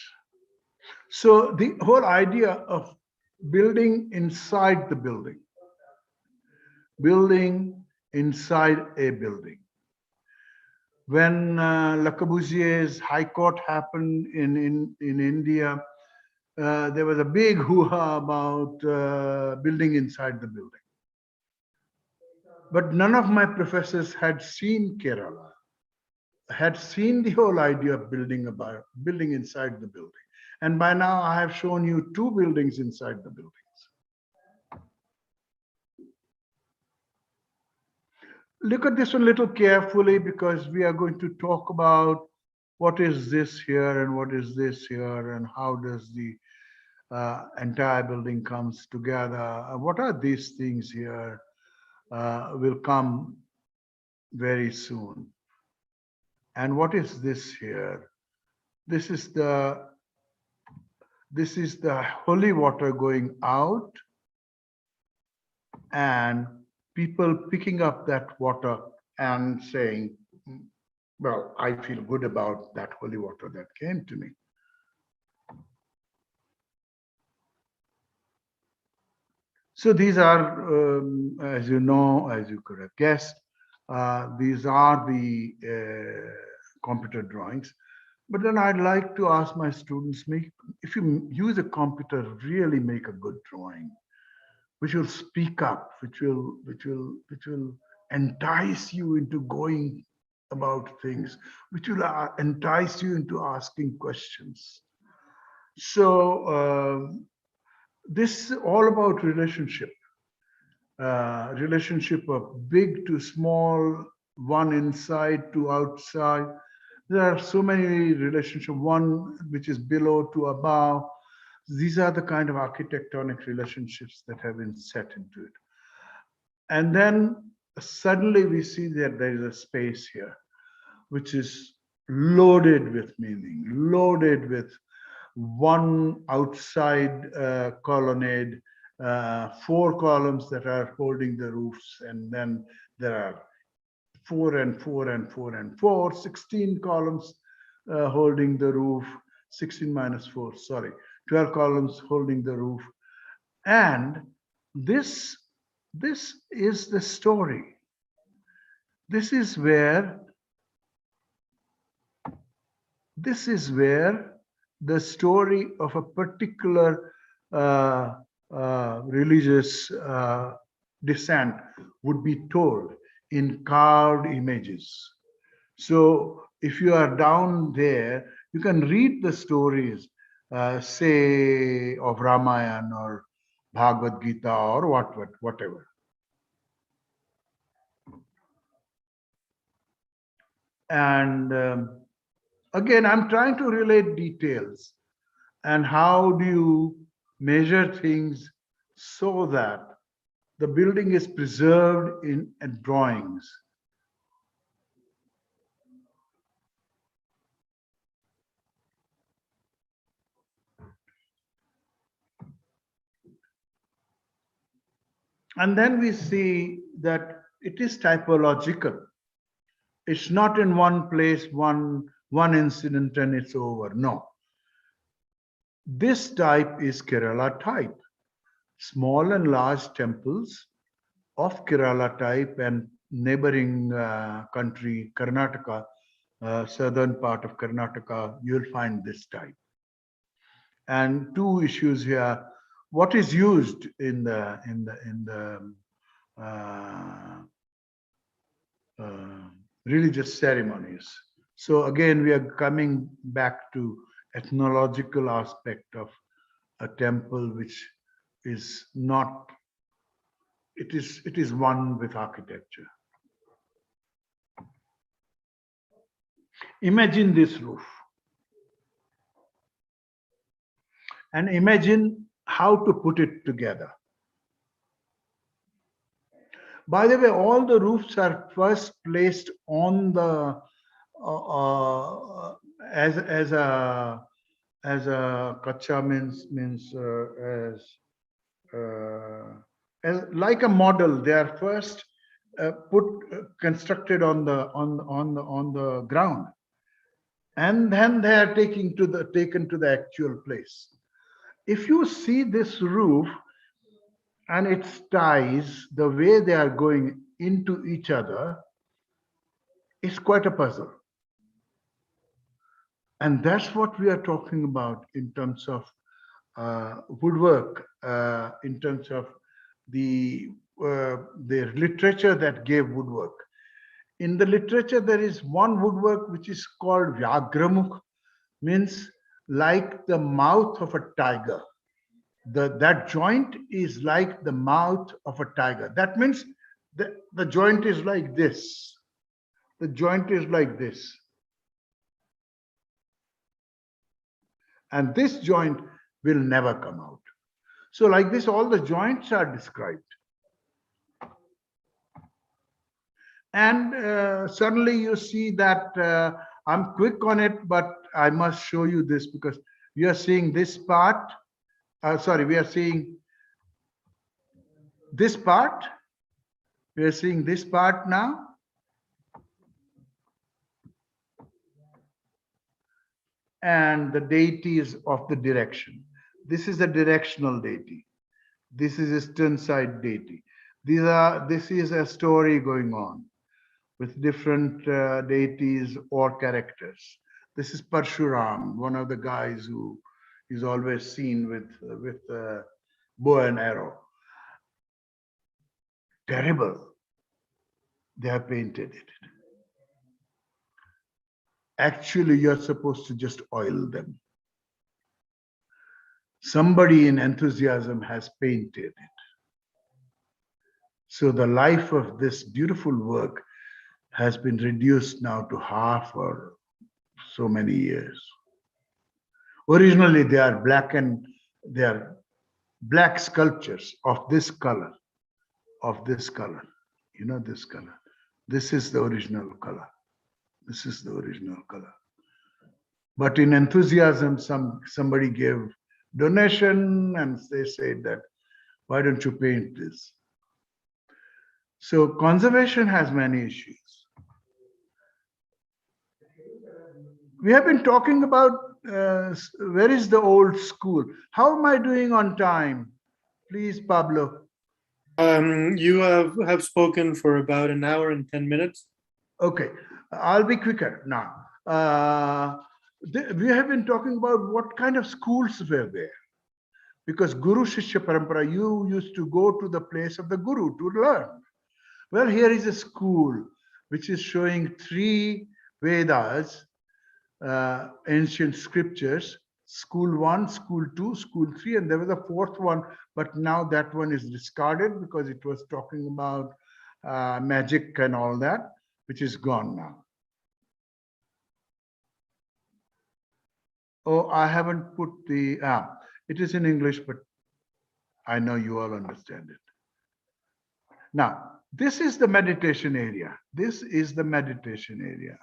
So the whole idea of building inside the building, building inside a building. When Le Corbusier's High Court happened in India, there was a big hoo-ha about building inside the building. But none of my professors had seen Kerala, had seen the whole idea of building inside the building. And by now I have shown you 2 buildings inside the buildings. Look at this one a little carefully because we are going to talk about what is this here and what is this here, and how does the entire building comes together? What are these things here? Will come very soon. And what is this here? This is the holy water going out, and people picking up that water and saying, well, I feel good about that holy water that came to me. So these are, as you know, as you could have guessed, these are the computer drawings. But then I'd like to ask my students, if you use a computer, really make a good drawing, which will speak up, which will entice you into going about things, which will entice you into asking questions. So this is all about relationship, relationship of big to small, one inside to outside. There are so many relationships, one which is below to above. These are the kind of architectonic relationships that have been set into it. And then suddenly we see that there is a space here, which is loaded with meaning, loaded with one outside colonnade, 4 columns that are holding the roofs, and then there are 4 and 4 and 4 and 4, 16 columns holding the roof, 16 minus 4, sorry, 12 columns holding the roof. And this is the story. This is where the story of a particular religious descent would be told in carved images. So if you are down there, you can read the stories, say of Ramayana or Bhagavad Gita or whatever. And again, I'm trying to relate details and how do you measure things so that the building is preserved in drawings. And then we see that it is typological. It's not in one place, one incident and it's over. No. This type is Kerala type. Small and large temples of Kerala type and neighboring country, Karnataka, southern part of Karnataka, you'll find this type. And 2 issues here. What is used in the religious ceremonies? So again, we are coming back to ethnological aspect of a temple, which is not, it is one with architecture. Imagine this roof. And imagine how to put it together. By the way, all the roofs are first placed on the as a kacha means as like a model. They are first constructed on the ground, and then they are taken to the actual place. If you see this roof and its ties, the way they are going into each other, it's quite a puzzle. And that's what we are talking about in terms of woodwork, in terms of the literature that gave woodwork. In the literature, there is one woodwork which is called Vyagramukh, means like the mouth of a tiger. That joint is like the mouth of a tiger. That means the joint is like this. The joint is like this. And this joint will never come out. So like this, all the joints are described. And suddenly you see that I'm quick on it, but I must show you this because we are seeing this part. We are seeing this part. We are seeing this part now. And the deities of the direction. This is the directional deity. This is a stern side deity. This is a story going on with different deities or characters. This is Parshuram, one of the guys who is always seen with bow and arrow. Terrible. They have painted it. Actually, you're supposed to just oil them. Somebody in enthusiasm has painted it. So the life of this beautiful work has been reduced now to half or so many years. Originally, they are black sculptures of this color, You know this color. This is the original color. This is the original color. But in enthusiasm, somebody gave donation and they said that, why don't you paint this? So conservation has many issues. We have been talking about where is the old school? How am I doing on time? Please, Pablo. You have spoken for about an hour and 10 minutes. Okay, I'll be quicker now. We have been talking about what kind of schools were there. Because Guru Shishya Parampara, you used to go to the place of the Guru to learn. Well, here is a school which is showing 3 Vedas, ancient scriptures, school 1, school 2, school 3, and there was a 4th one, but now that one is discarded because it was talking about magic and all that, which is gone now. Oh, I haven't put the, it is in English, but I know you all understand it. Now, this is the meditation area. This is the meditation area.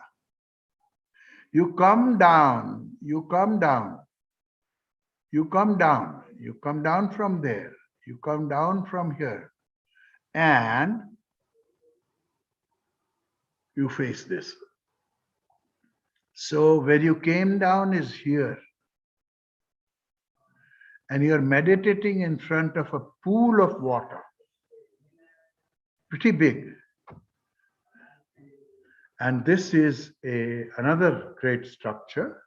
You come down, you come down, you come down, you come down from there, you come down from here, and you face this. So where you came down is here. And you're meditating in front of a pool of water. Pretty big. And this is another great structure.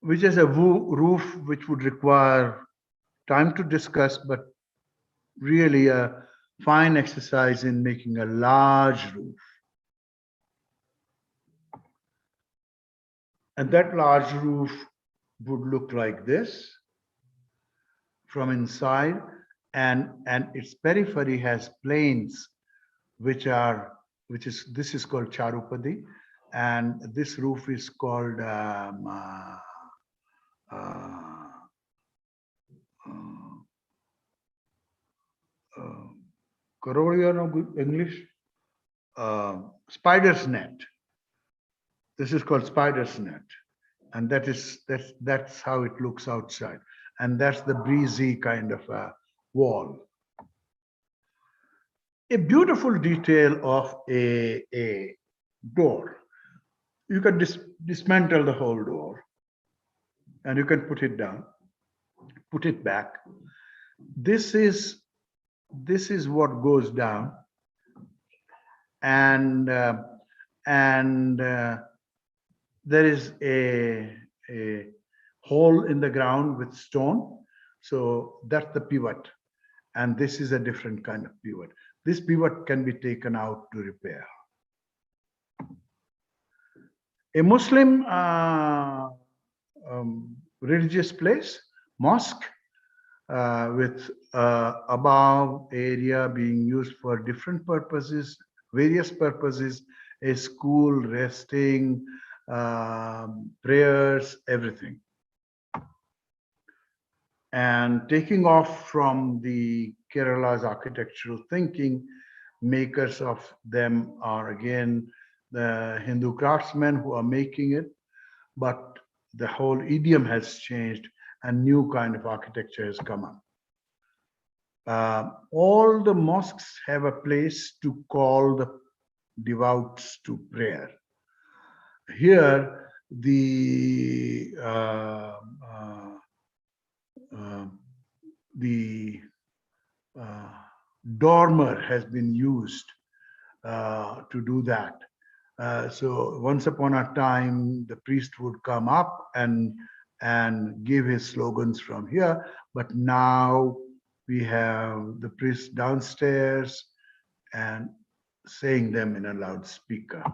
Which is a roof which would require time to discuss, but really a fine exercise in making a large roof. And that large roof would look like this from inside, and its periphery has planes, this is called Charupadi, and this roof is called English, spider's net. This is called spider's net, and that's how it looks outside, and that's the breezy kind of a wall. A beautiful detail of a door. You can dismantle the whole door, and you can put it down, put it back. This is what goes down, and there is a hole in the ground with stone. So that's the pivot. And this is a different kind of pivot. This pivot can be taken out to repair. A Muslim religious place, mosque, with above area being used for different purposes, various purposes, a school, resting, prayers, everything. And taking off from the Kerala's architectural thinking, makers of them are again the Hindu craftsmen who are making it, but the whole idiom has changed and new kind of architecture has come up. All the mosques have a place to call the devout to prayer. Here, the dormer has been used to do that. So once upon a time, the priest would come up and give his slogans from here, but now we have the priest downstairs and saying them in a loudspeaker.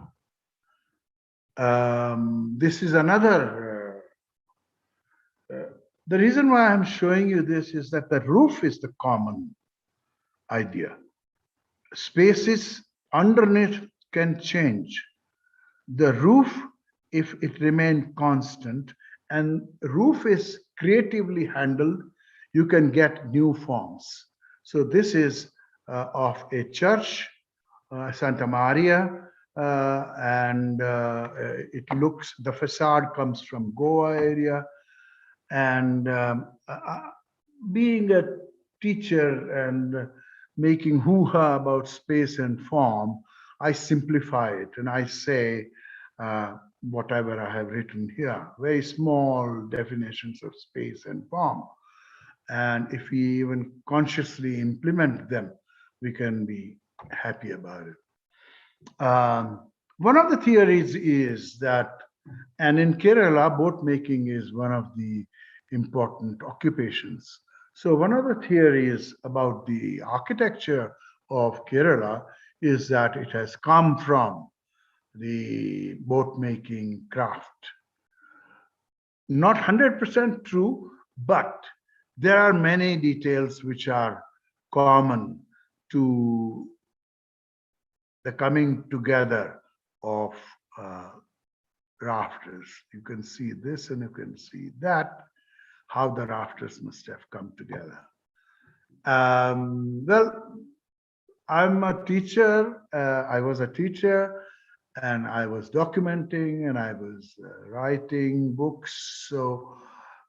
This is another, the reason why I'm showing you this is that the roof is the common idea. Spaces underneath can change. The roof, if it remained constant, and roof is creatively handled, you can get new forms. So this is of a church, Santa Maria, and it looks, the facade comes from Goa area. And being a teacher and making hoo-ha about space and form, I simplify it and I say whatever I have written here, very small definitions of space and form. And if we even consciously implement them, we can be happy about it. One of the theories is that, and in Kerala, boat making is one of the important occupations. So one of the theories about the architecture of Kerala is that it has come from the boat making craft. Not 100% true, but there are many details which are common to the coming together of rafters. You can see this and you can see that, how the rafters must have come together. Well, I'm a teacher. I was a teacher and I was documenting and I was writing books. So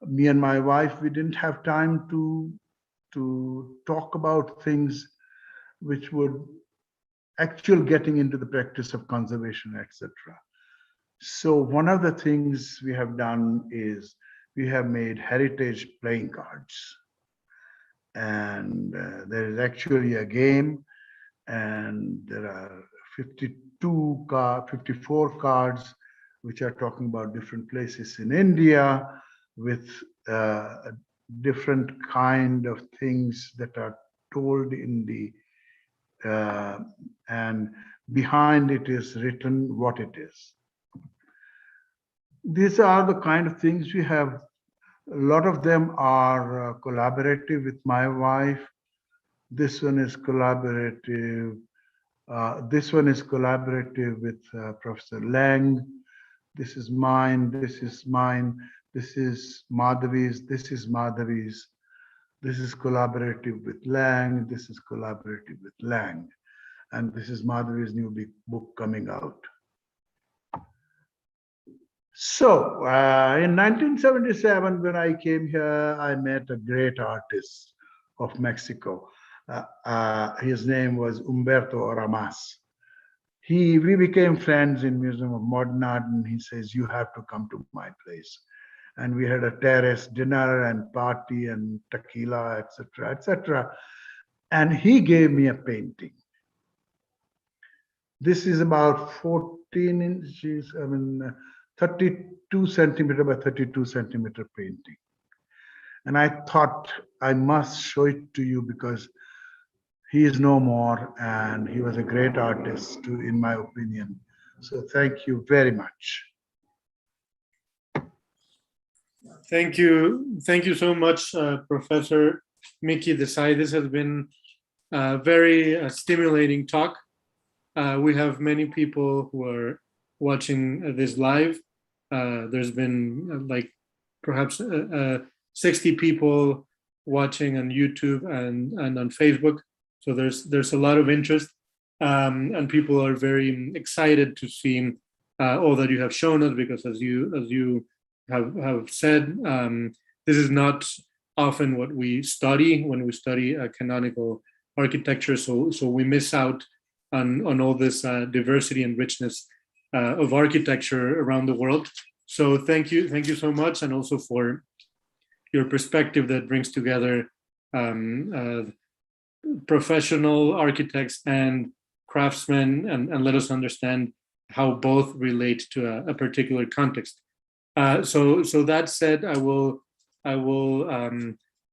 me and my wife, we didn't have time to talk about things which would actually getting into the practice of conservation, etc. So one of the things we have done is we have made heritage playing cards. And there is actually a game, and there are 54 cards which are talking about different places in India with different kind of things that are told in the and behind it is written what it is. These are the kind of things we have. A lot of them are collaborative with my wife. This one is collaborative. This one is collaborative with Professor Lang. This is mine. This is mine. This is Madhavi's. This is Madhavi's. This is collaborative with Lang. This is collaborative with Lang. And this is Madhavi's new big book coming out. So in 1977, when I came here, I met a great artist of Mexico. His name was Humberto Ramas. We became friends in Museum of Modern Art, and he says, you have to come to my place. And we had a terrace dinner and party and tequila, etc., etc. And he gave me a painting. This is about 14 inches, 32 centimeter by 32 centimeter painting. And I thought I must show it to you because he is no more and he was a great artist too, in my opinion. So thank you very much. Thank you so much, Professor Miki, Desai. This has been a very stimulating talk. We have many people who are watching this live. There's been like perhaps 60 people watching on YouTube and on Facebook. So there's a lot of interest, and people are very excited to see all that you have shown us, because as you have said, this is not often what we study when we study canonical architecture. So we miss out on all this diversity and richness of architecture around the world. So thank you so much, and also for your perspective that brings together professional architects and craftsmen, and let us understand how both relate to a particular context. So that said, I'll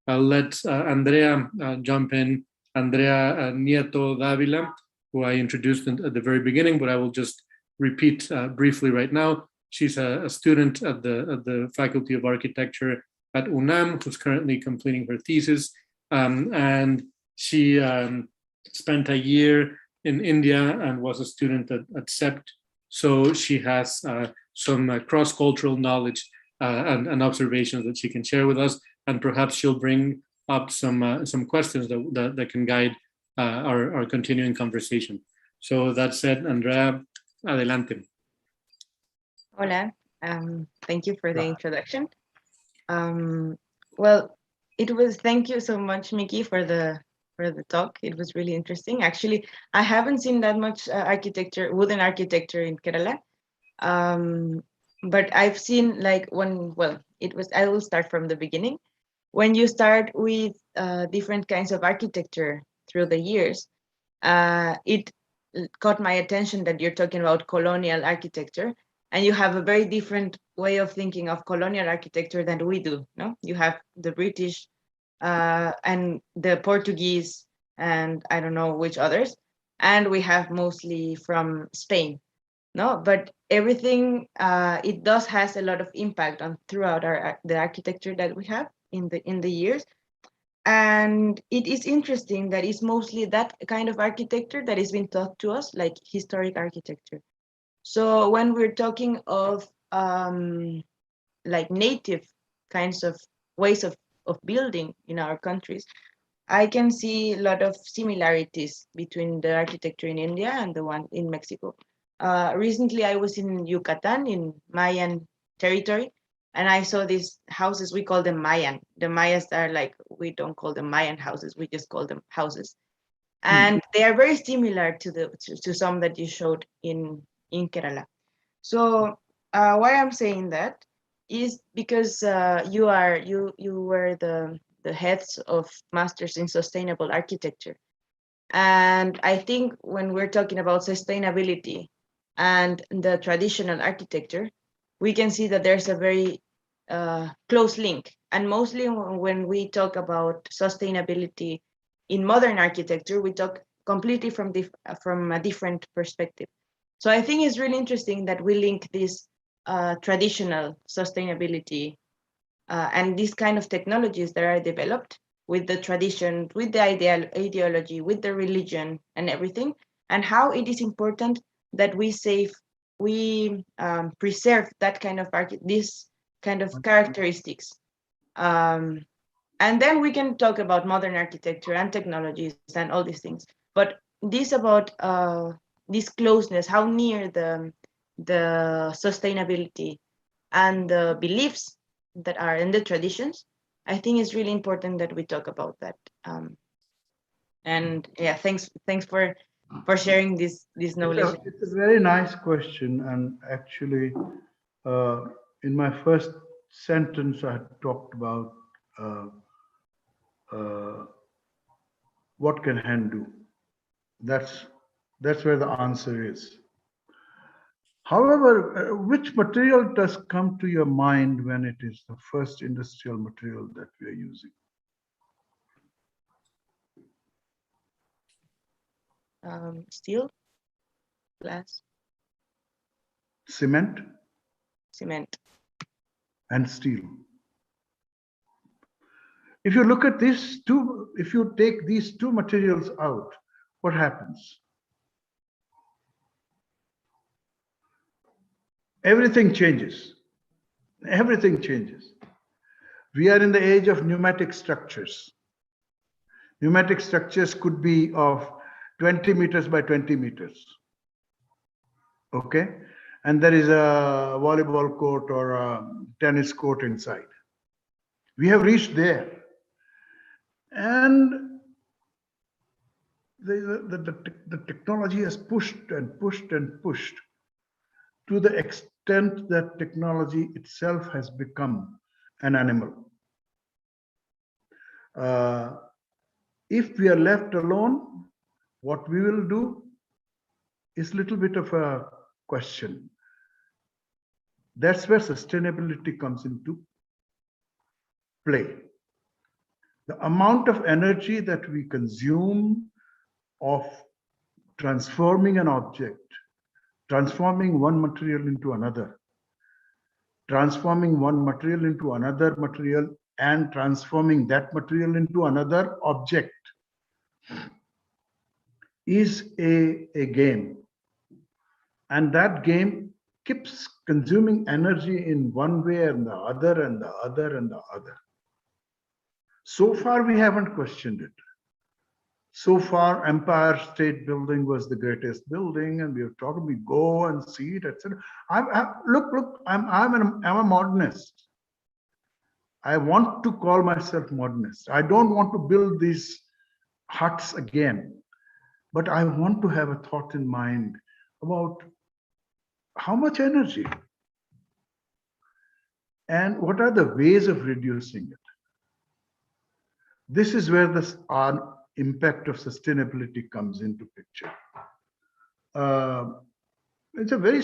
let Andrea jump in. Andrea Nieto Davila, who I introduced at the very beginning, but I will just repeat briefly right now. She's a student at the Faculty of Architecture at UNAM, who's currently completing her thesis. And she spent a year in India and was a student at CEPT. So she has some cross-cultural knowledge and observations that she can share with us. And perhaps she'll bring up some questions that can guide our continuing conversation. So that said, Andrea, adelante. Hola, thank you for the introduction. Well, thank you so much, Miki, for the talk. It was really interesting. Actually, I haven't seen that much wooden architecture in Kerala. But I've seen like I will start from the beginning. When you start with different kinds of architecture through the years, it caught my attention that you're talking about colonial architecture, and you have a very different way of thinking of colonial architecture than we do. No, you have the British and the Portuguese, and I don't know which others, and we have mostly from Spain. No, but everything it does has a lot of impact on throughout the architecture that we have in the years. And it is interesting that it's mostly that kind of architecture that is being taught to us, like historic architecture. So when we're talking of like native kinds of ways of building in our countries, I can see a lot of similarities between the architecture in India and the one in Mexico. Recently, I was in Yucatan, in Mayan territory, and I saw these houses. We call them Mayan. The Mayas are like, we don't call them Mayan houses, we just call them houses. And they are very similar to some that you showed in Kerala. So why I'm saying that is because you were the heads of masters in sustainable architecture. And I think when we're talking about sustainability and the traditional architecture, we can see that there's a very close link. And mostly when we talk about sustainability in modern architecture, we talk completely from a different perspective. So I think it's really interesting that we link this traditional sustainability and these kind of technologies that are developed with the tradition, with the ideology, with the religion and everything, and how it is important that we preserve that kind of this kind of characteristics. And then we can talk about modern architecture and technologies and all these things. But this about this closeness, how near the sustainability and the beliefs that are in the traditions, I think it's really important that we talk about that. And yeah, thanks for sharing this knowledge. It's a very nice question, and actually, in my first sentence, I had talked about what can hand do. That's where the answer is. However, which material does come to your mind when it is the first industrial material that we are using? Steel, glass, Cement cement. and steel. If you look at these two, if you take these two materials out, what happens? Everything changes. Everything changes. We are in the age of pneumatic structures. Pneumatic structures could be of 20 meters by 20 meters. Okay? And there is a volleyball court or a tennis court inside. We have reached there. And the technology has pushed and pushed and pushed to the extent that technology itself has become an animal. If we are left alone, what we will do is a little bit of a question. That's where sustainability comes into play. The amount of energy that we consume of transforming an object, transforming one material into another, transforming one material into another material, and transforming that material into another object is a game. And that game keeps consuming energy in one way and the other and the other and the other. So far, we haven't questioned it. So far, Empire State Building was the greatest building, and we have talked. We go and see it, etc. Look. I'm a modernist. I want to call myself modernist. I don't want to build these huts again, but I want to have a thought in mind about how much energy and what are the ways of reducing it. This is where our impact of sustainability comes into picture. It's a very,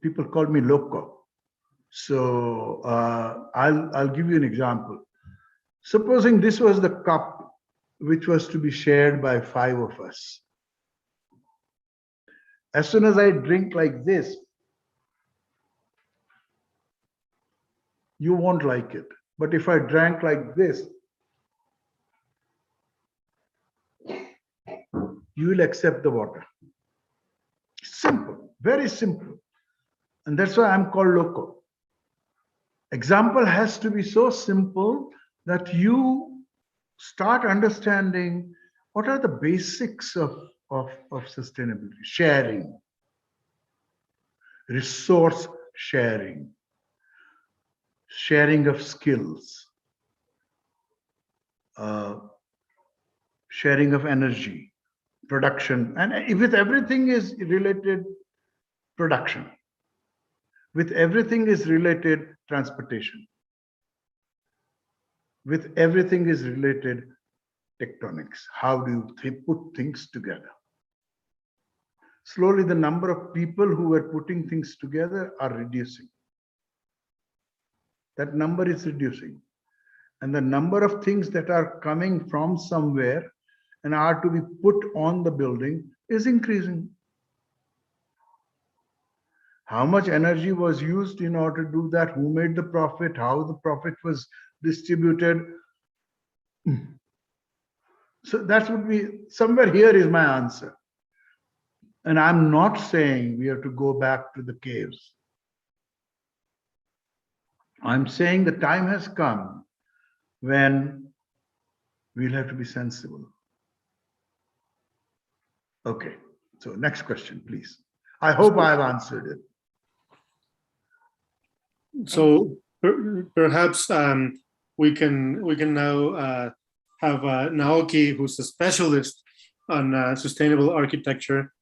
people call me loco. So I'll give you an example. Supposing this was the cup which was to be shared by 5 of us. As soon as I drink like this, you won't like it. But if I drank like this, you will accept the water. Simple, very simple. And that's why I'm called loco. Example has to be so simple that you start understanding what are the basics of sustainability. Sharing, resource sharing, sharing of skills, sharing of energy, production, and with everything is related production. With everything is related transportation. With everything is related tectonics. How do you put things together? Slowly, the number of people who are putting things together are reducing. That number is reducing. And the number of things that are coming from somewhere and are to be put on the building is increasing. How much energy was used in order to do that? Who made the profit? How the profit was distributed? So that would be, somewhere here is my answer. And I'm not saying we have to go back to the caves. I'm saying the time has come when we'll have to be sensible. Okay, so next question, please. I hope I've answered it. So perhaps we can now have Naoki, who's a specialist on sustainable architecture,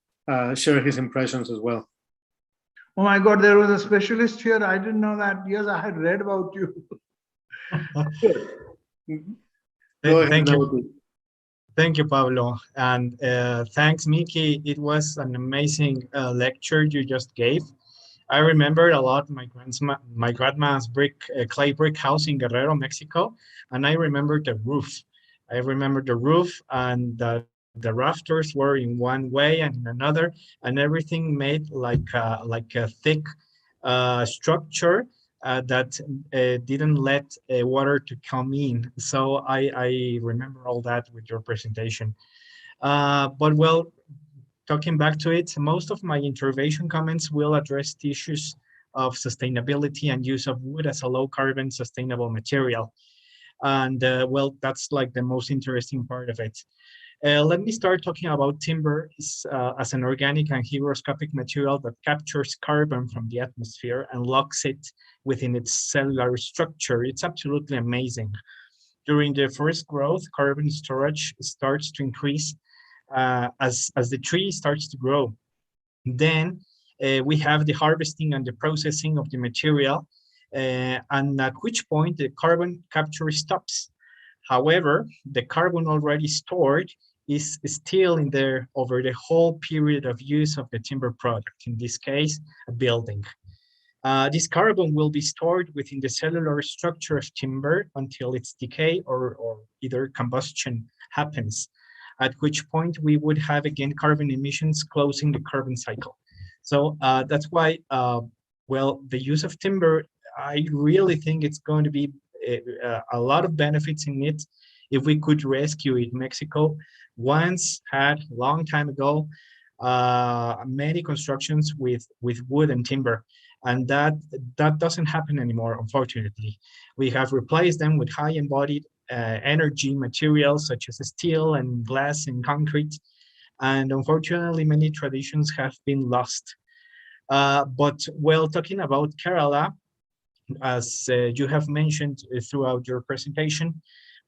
share his impressions as well. Oh my God, there was a specialist here. I didn't know that. Yes, I had read about you. Thank you, Pablo. And thanks, Miki. It was an amazing lecture you just gave. I remembered a lot my grandma's clay brick house in Guerrero, Mexico, and I remember the roof. I remember the roof and the rafters were in one way and in another, and everything made like a thick structure that didn't let water to come in. So I remember all that with your presentation. But well, talking back to it, most of my intervention comments will address the issues of sustainability and use of wood as a low carbon sustainable material. And well, that's like the most interesting part of it. Let me start talking about timber as an organic and hygroscopic material that captures carbon from the atmosphere and locks it within its cellular structure. It's absolutely amazing. During the first growth, carbon storage starts to increase as the tree starts to grow. Then we have the harvesting and the processing of the material, and at which point the carbon capture stops. However, the carbon already stored is still in there over the whole period of use of the timber product, in this case, a building. This carbon will be stored within the cellular structure of timber until its decay or either combustion happens, at which point we would have again carbon emissions closing the carbon cycle. So that's why, well, the use of timber, I really think it's going to be a lot of benefits in it if we could rescue it. Mexico once had, a long time ago, many constructions with wood and timber, and that doesn't happen anymore, unfortunately. We have replaced them with high embodied energy materials such as steel and glass and concrete, and unfortunately many traditions have been lost. But well, talking about Kerala, as you have mentioned throughout your presentation,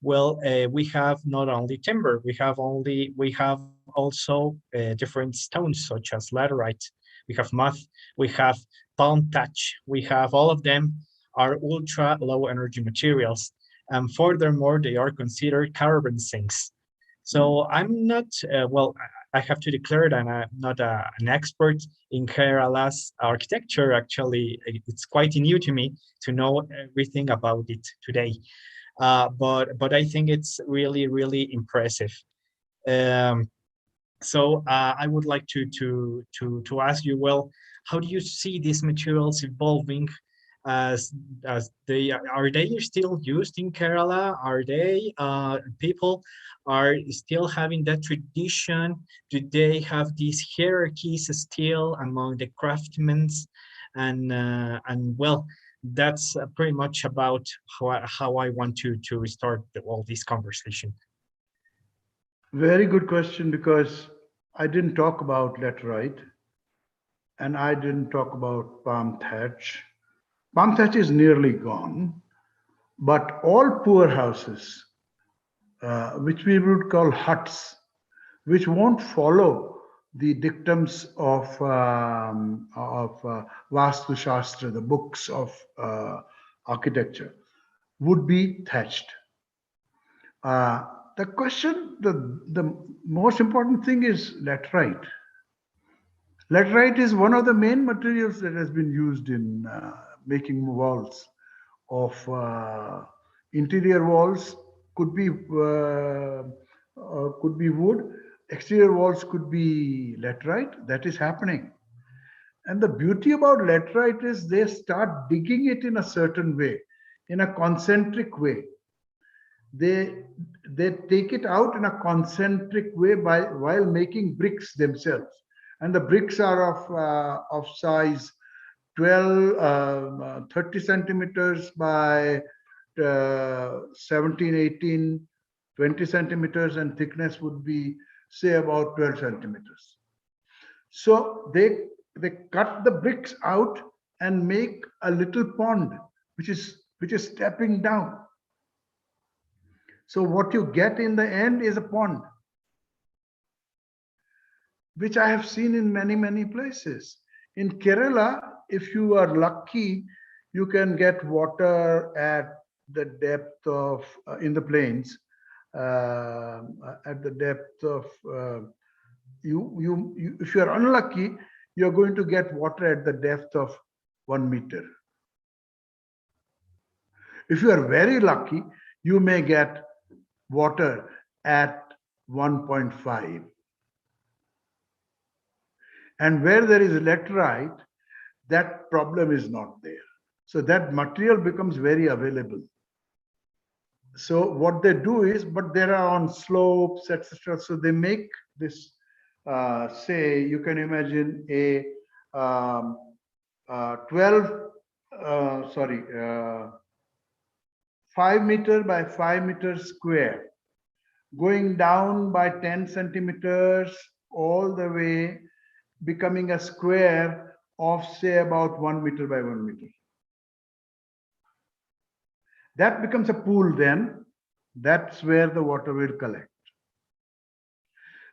well, we have not only timber, we have also different stones such as laterite, we have mud, we have palm thatch, we have all of them are ultra low energy materials. And furthermore, they are considered carbon sinks. So I'm not, well, I have to declare that I'm not an expert in Kerala's architecture. Actually, it's quite new to me to know everything about it today. But I think it's really, really impressive. So I would like to ask you, well, how do you see these materials evolving as they are they still used in Kerala? Are they people are still having that tradition? Do they have these hierarchies still among the craftsmen? And well, that's pretty much about how I want to start all this conversation. Very good question, because I didn't talk about laterite and I didn't talk about palm thatch. Palm thatch is nearly gone, but all poor houses, which we would call huts, which won't follow the dictums of Vastu Shastra, the books of architecture, would be thatched. The question, the most important thing is laterite. Laterite is one of the main materials that has been used in making walls of interior walls. Could be wood. Exterior walls could be laterite. That is happening. And the beauty about laterite is they start digging it in a certain way, in a concentric way. They take it out in a concentric way while making bricks themselves. And the bricks are of size 30 centimeters by 17, 18, 20 centimeters, and thickness would be, say, about 12 centimeters. So they cut the bricks out and make a little pond, which is stepping down. So what you get in the end is a pond, which I have seen in many, many places. In Kerala, if you are lucky, you can get water at the depth of, in the plains, at the depth of, if you are unlucky, you're going to get water at the depth of 1 meter. If you are very lucky, you may get water at 1.5. And where there is laterite, that problem is not there. So that material becomes very available. So what they do is, but there are on slopes, etc. So they make this, say, you can imagine a 5 meter by 5 meter square, going down by 10 centimeters all the way, becoming a square of, say, about 1 meter by 1 meter. That becomes a pool then. That's where the water will collect.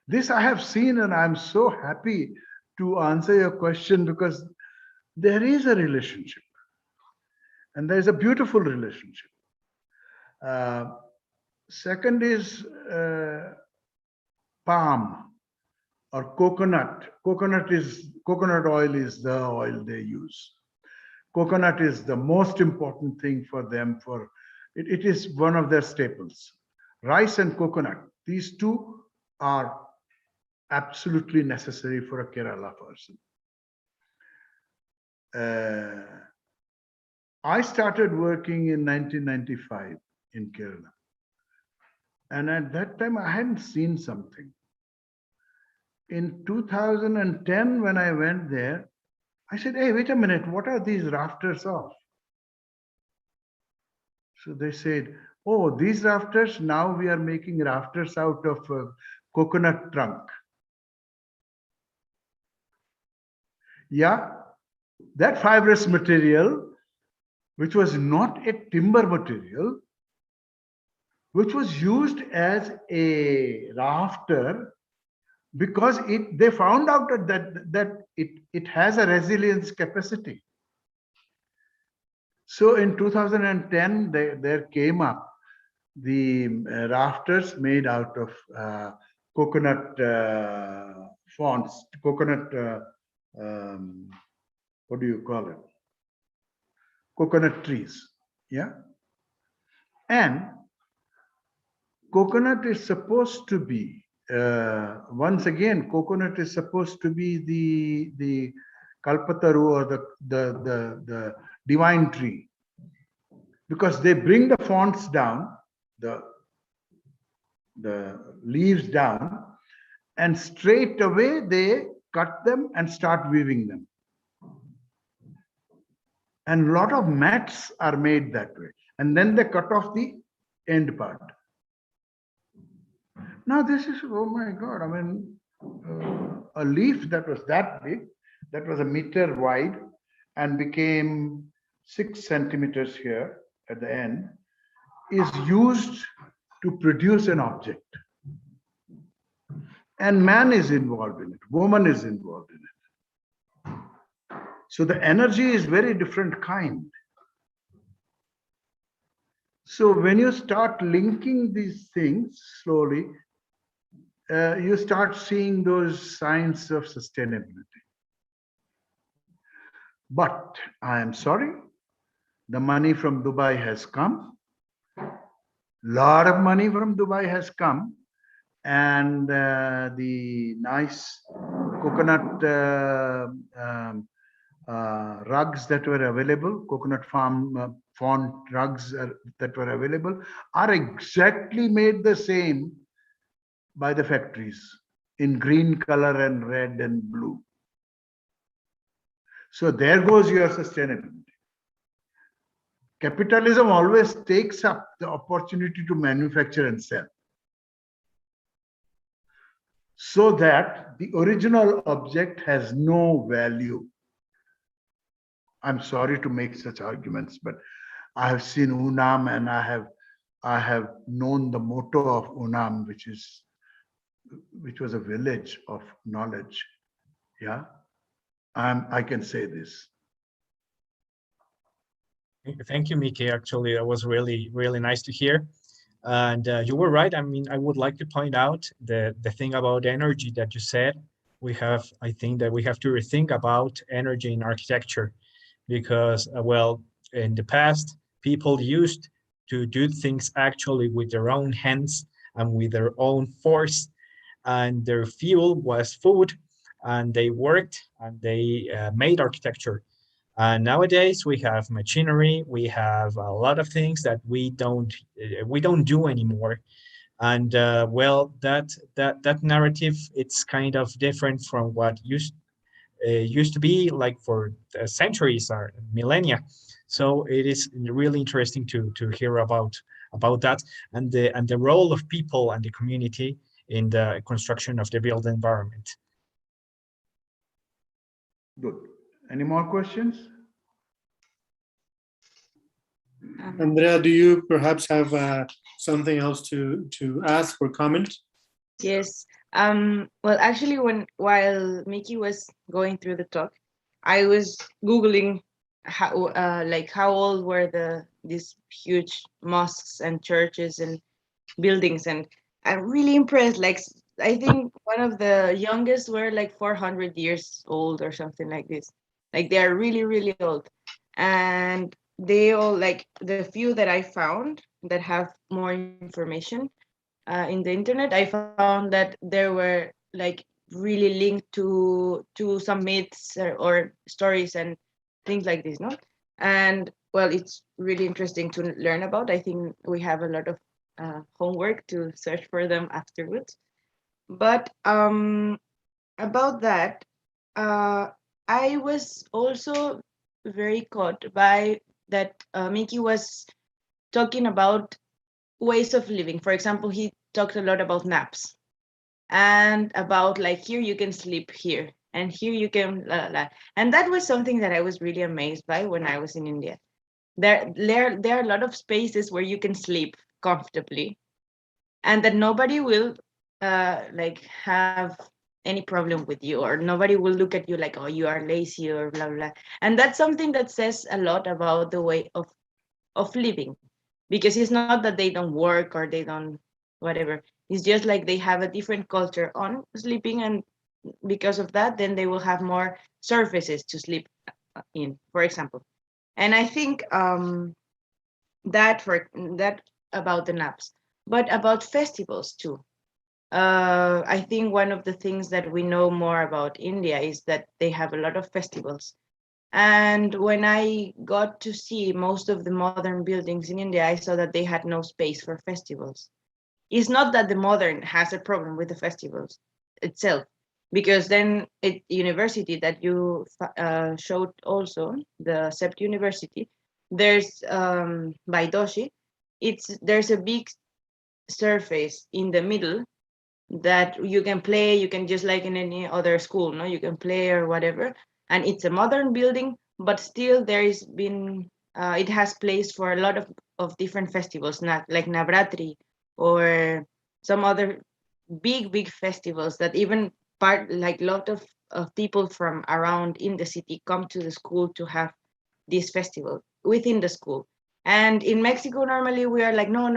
This I have seen, and I'm so happy to answer your question, because there is a relationship. And there is a beautiful relationship. Second is palm or coconut. Coconut oil is the oil they use. Coconut is the most important thing for them. It is one of their staples. Rice and coconut, these two are absolutely necessary for a Kerala person. I started working in 1995 in Kerala. And at that time, I hadn't seen something. In 2010, when I went there, I said, hey, wait a minute, what are these rafters of? So they said, oh, these rafters, now we are making rafters out of a coconut trunk. Yeah, that fibrous material, which was not a timber material, which was used as a rafter, because they found out that it has a resilience capacity. So in 2010, there came up the rafters made out of coconut fronds, coconut, what do you call it? Coconut trees, yeah? And coconut is supposed to be, once again, coconut is supposed to be the kalpataru, or the divine tree, because they bring the fronds down, the leaves down, and straight away they cut them and start weaving them. And a lot of mats are made that way. And then they cut off the end part. Now this is, oh my God, I mean, a leaf that was that big, that was a meter wide and became 6 centimeters here at the end, is used to produce an object. And man is involved in it, woman is involved in it. So the energy is very different kind. So when you start linking these things slowly, you start seeing those signs of sustainability. But I am sorry, the money from Dubai has come. Lot of money from Dubai has come, and the nice coconut rugs that were available, coconut farm font rugs that were available, are exactly made the same by the factories in green color and red and blue. So there goes your sustainability. Capitalism always takes up the opportunity to manufacture and sell, so that the original object has no value. I'm sorry to make such arguments, but I have seen Unam, and I have known the motto of Unam, which was a village of knowledge. Yeah, I can say this. Thank you, Miki. Actually, that was really, really nice to hear. And you were right. I mean, I would like to point out the thing about energy that you said. I think that we have to rethink about energy in architecture, because, well, in the past, people used to do things actually with their own hands and with their own force, and their fuel was food, and they worked and they made architecture. And nowadays we have machinery, we have a lot of things that we don't do anymore. And well, that narrative, it's kind of different from what used to be like for centuries or millennia. So it is really interesting to hear about that, and the role of people and the community in the construction of the built environment. Good. Any more questions? Andrea, do you perhaps have something else to ask or comment? Yes. Well, actually, while Miki was going through the talk, I was Googling how old were these huge mosques and churches and buildings, and I'm really impressed. Like, I think one of the youngest were like 400 years old or something like this. Like, they are really, really old. And they all, like, the few that I found that have more information in the internet, I found that there were like really linked to some myths or stories and things like this, no? And well, it's really interesting to learn about. I think we have a lot of homework to search for them afterwards. But about that, I was also very caught by that Miki was talking about ways of living. For example, he talked a lot about naps and about like, here you can sleep here and here you can and that was something that I was really amazed by when I was in India. There are a lot of spaces where you can sleep comfortably and that nobody will like have any problem with you, or nobody will look at you like, oh, you are lazy or blah blah. And that's something that says a lot about the way of living, because it's not that they don't work or they don't whatever. It's just like they have a different culture on sleeping, and because of that, then they will have more surfaces to sleep in, for example. And I think that about the naps, but about festivals too. I think one of the things that we know more about India is that they have a lot of festivals. And when I got to see most of the modern buildings in India, I saw that they had no space for festivals. It's not that the modern has a problem with the festivals itself, because then at university that you showed also, the CEPT University, there's Baidoshi, there's a big surface in the middle that you can play, you can just like in any other school, no, you can play or whatever. And it's a modern building, but still there is been, it has place for a lot of different festivals, not like Navratri or some other big festivals that even like a lot of people from around in the city come to the school to have this festival within the school. And in Mexico, normally we are like, no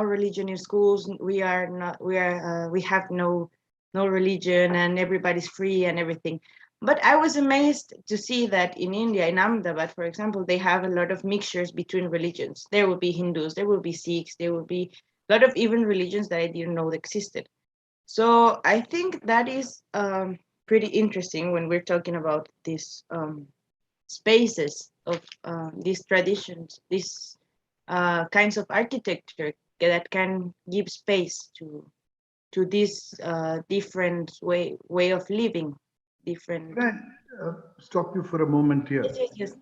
religion in schools. We have no religion and everybody's free and everything. But I was amazed to see that in India, in Ahmedabad, for example, they have a lot of mixtures between religions. There will be Hindus, there will be Sikhs, there will be a lot of even religions that I didn't know existed. So I think that is pretty interesting when we're talking about these spaces of these traditions, these kinds of architecture that can give space to this different way of living. Different. Can I stop you for a moment here? Yes.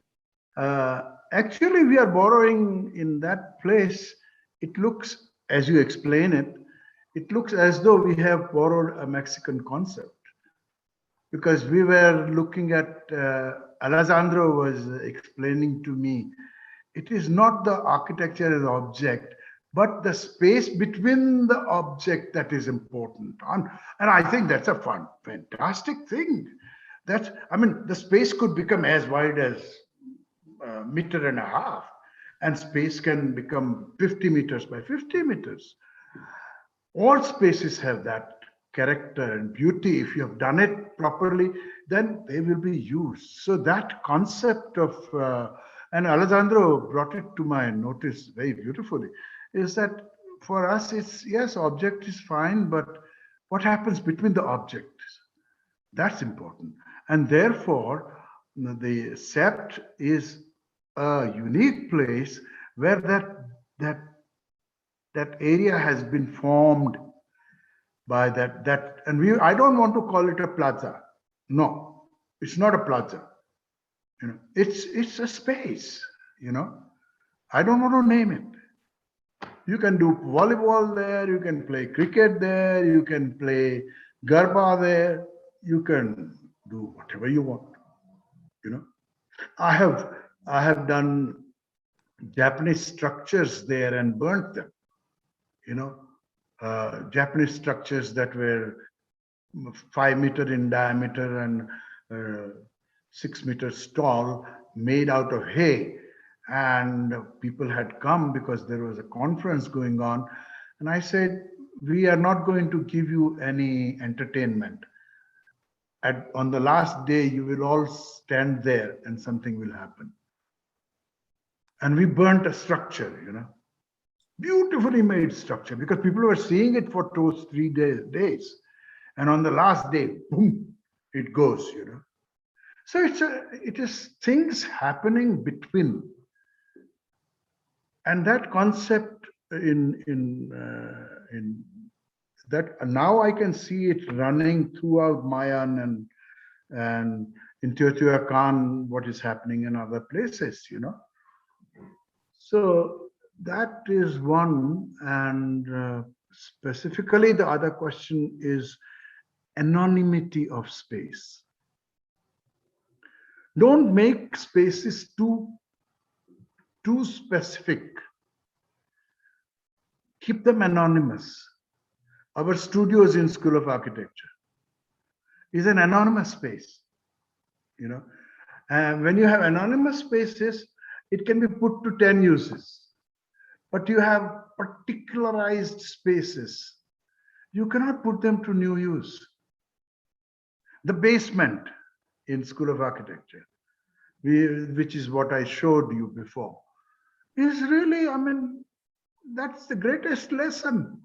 Actually, we are borrowing in that place. It looks, as you explain it, it looks as though we have borrowed a Mexican concept, because we were looking at, Alessandro was explaining to me, it is not the architecture as object, but the space between the object that is important. And I think that's a fantastic thing. The space could become as wide as a meter and a half, and space can become 50 meters by 50 meters. All spaces have that character and beauty. If you have done it properly, then they will be used. So that concept of, and Alessandro brought it to my notice very beautifully, is that for us, it's, yes, object is fine, but what happens between the objects? That's important. And therefore, the CEPT is a unique place where that area has been formed by that and I don't want to call it a plaza. No, it's not a plaza. You know, it's a space, you know. I don't want to name it. You can do volleyball there, you can play cricket there, you can play garba there, you can do whatever you want, you know. I have done Japanese structures there and burnt them, you know. Japanese structures that were 5 meters in diameter and 6 meters tall, made out of hay. And people had come because there was a conference going on. And I said, we are not going to give you any entertainment. On the last day, you will all stand there and something will happen. And we burnt a structure, you know. Beautifully made structure, because people were seeing it for 2-3 days. And on the last day, boom, it goes, you know. So it is things happening between. And that concept in that now I can see it running throughout Mayan and in Teotihuacan, what is happening in other places, you know. So that is one, and specifically the other question is anonymity of space. Don't make spaces too specific. Keep them anonymous. Our studios in School of Architecture is an anonymous space, you know. And when you have anonymous spaces, it can be put to 10 uses. But you have particularized spaces, you cannot put them to new use. The basement in School of Architecture, which is what I showed you before, is really, I mean, that's the greatest lesson.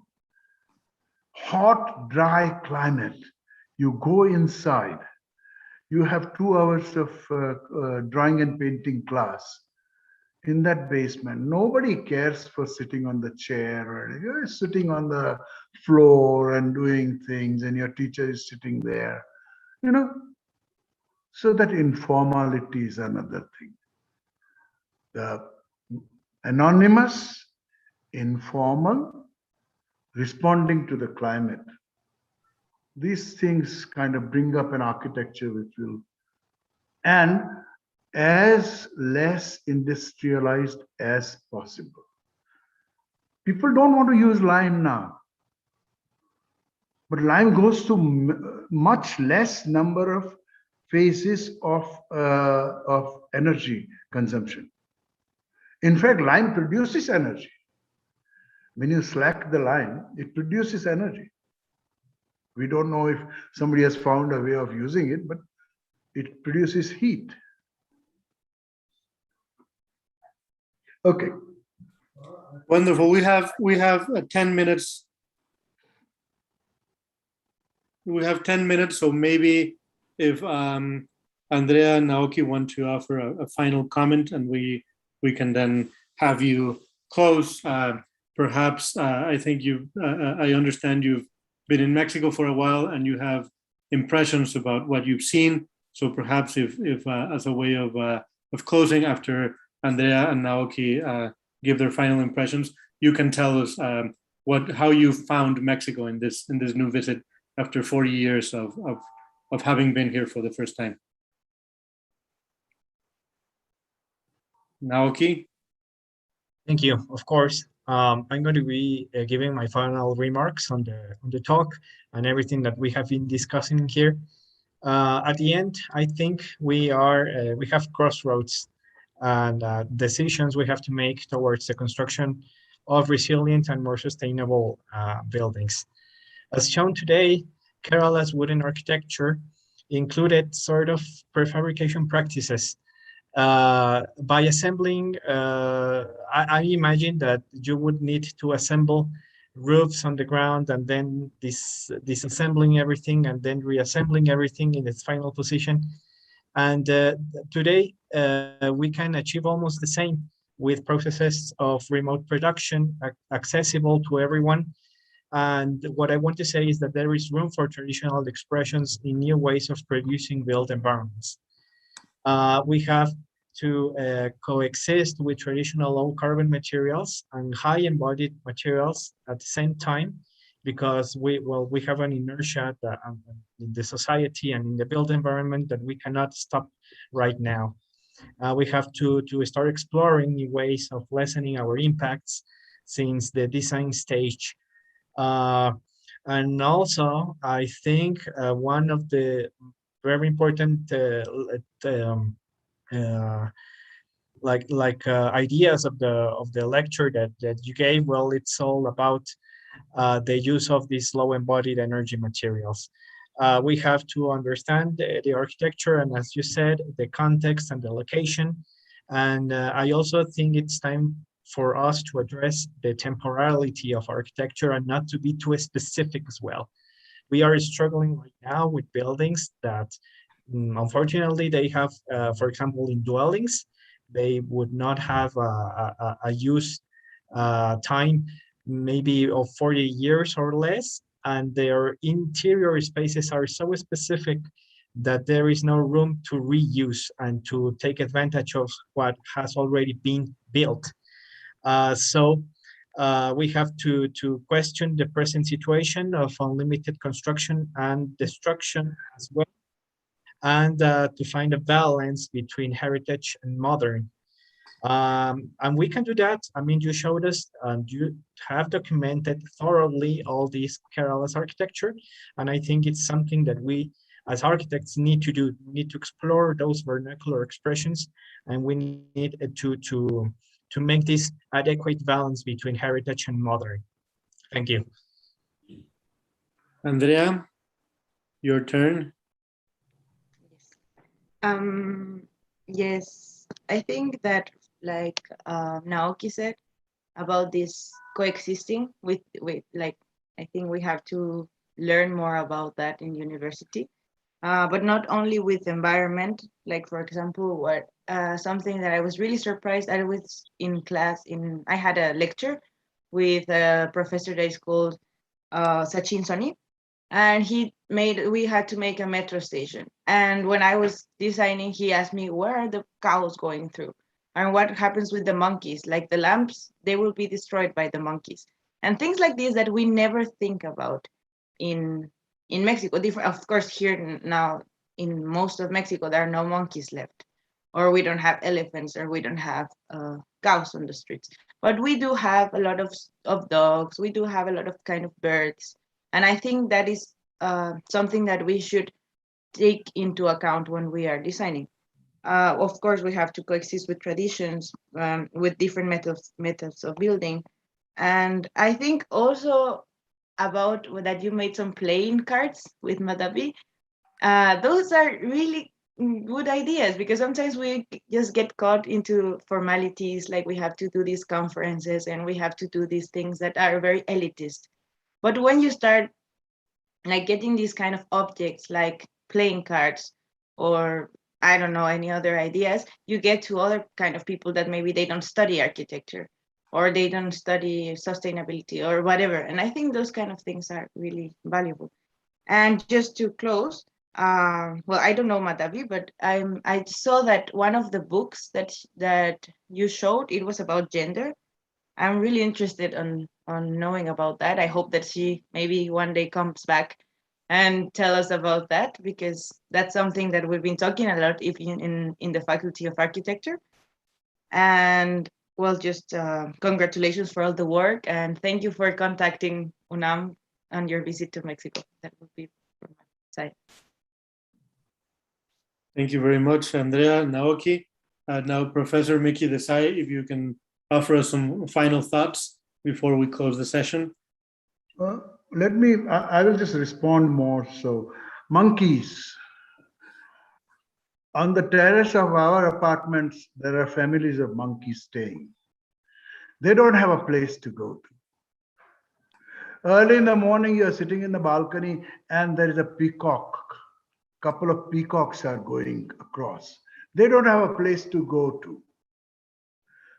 Hot, dry climate. You go inside. You have 2 hours of drawing and painting class in that basement. Nobody cares for sitting on the chair, or you're sitting on the floor and doing things, and your teacher is sitting there, you know. So that informality is another thing. The anonymous, informal, responding to the climate. These things kind of bring up an architecture which will, and as less industrialized as possible. People don't want to use lime now, but lime goes to much less number of phases of energy consumption. In fact, lime produces energy. When you slack the lime, it produces energy. We don't know if somebody has found a way of using it, but it produces heat. Okay. Wonderful. We have 10 minutes. We have 10 minutes, so maybe if Andrea and Naoki want to offer a final comment, and we can then have you close. Perhaps I think I understand you've been in Mexico for a while and you have impressions about what you've seen. So perhaps if as a way of closing, after Andrea and Naoki give their final impressions, you can tell us how you found Mexico in this new visit after 40 years of having been here for the first time. Naoki? Thank you. Of course, I'm going to be giving my final remarks on the talk and everything that we have been discussing here. At the end, I think we have crossroads and decisions we have to make towards the construction of resilient and more sustainable buildings. As shown today, Kerala's wooden architecture included sort of prefabrication practices. By assembling, I imagine that you would need to assemble roofs on the ground and then disassembling everything and then reassembling everything in its final position. And today, we can achieve almost the same with processes of remote production accessible to everyone. And what I want to say is that there is room for traditional expressions in new ways of producing built environments. We have to coexist with traditional low carbon materials and high embodied materials at the same time, because we have an inertia that, in the society and in the built environment that we cannot stop right now. We have to start exploring new ways of lessening our impacts since the design stage. And also, I think one of the very important ideas of the lecture that you gave, well, it's all about the use of these low embodied energy materials. We have to understand the architecture and, as you said, the context and the location. And I also think it's time for us to address the temporality of architecture and not to be too specific as well. We are struggling right now with buildings that, unfortunately, they have, for example, in dwellings, they would not have a use time maybe of 40 years or less, and their interior spaces are so specific that there is no room to reuse and to take advantage of what has already been built. So we have to question the present situation of unlimited construction and destruction as well, and to find a balance between heritage and modern. And we can do that. I mean, you showed us and you have documented thoroughly all this Kerala's architecture. And I think it's something that we as architects need to do. We need to explore those vernacular expressions, and we need to make this adequate balance between heritage and modern. Thank you. Andrea, your turn. Yes, I think that, like Naoki said about this coexisting with like, I think we have to learn more about that in university, but not only with environment. Like, for example, what something that I was really surprised. I was in class I had a lecture with a professor that is called Sachin Soni, and we had to make a metro station. And when I was designing, he asked me, where are the cows going through? And what happens with the monkeys? Like the lamps, they will be destroyed by the monkeys. And things like this that we never think about in Mexico. Of course, here now in most of Mexico, there are no monkeys left, or we don't have elephants, or we don't have cows on the streets. But we do have a lot of dogs. We do have a lot of kind of birds. And I think that is something that we should take into account when we are designing. Of course, we have to coexist with traditions, with different methods of building. And I think also about that you made some playing cards with Madabi. Those are really good ideas, because sometimes we just get caught into formalities, like we have to do these conferences and we have to do these things that are very elitist. But when you start like getting these kind of objects like playing cards, or I don't know, any other ideas, you get to other kind of people that maybe they don't study architecture, or they don't study sustainability or whatever. And I think those kind of things are really valuable. And just to close, well, I don't know Madavi, but I saw that one of the books that you showed, it was about gender. I'm really interested on knowing about that. I hope that she maybe one day comes back and tell us about that, because that's something that we've been talking a lot in the Faculty of Architecture. And well, just congratulations for all the work, and thank you for contacting UNAM on your visit to Mexico. That would be from my side. Thank you very much, Andrea, Naoki. Now, Professor Miki Desai, if you can offer us some final thoughts before we close the session. I will just respond more. So, monkeys. On the terrace of our apartments, there are families of monkeys staying. They don't have a place to go to. Early in the morning, you're sitting in the balcony and there is a peacock couple of peacocks are going across. They don't have a place to go to.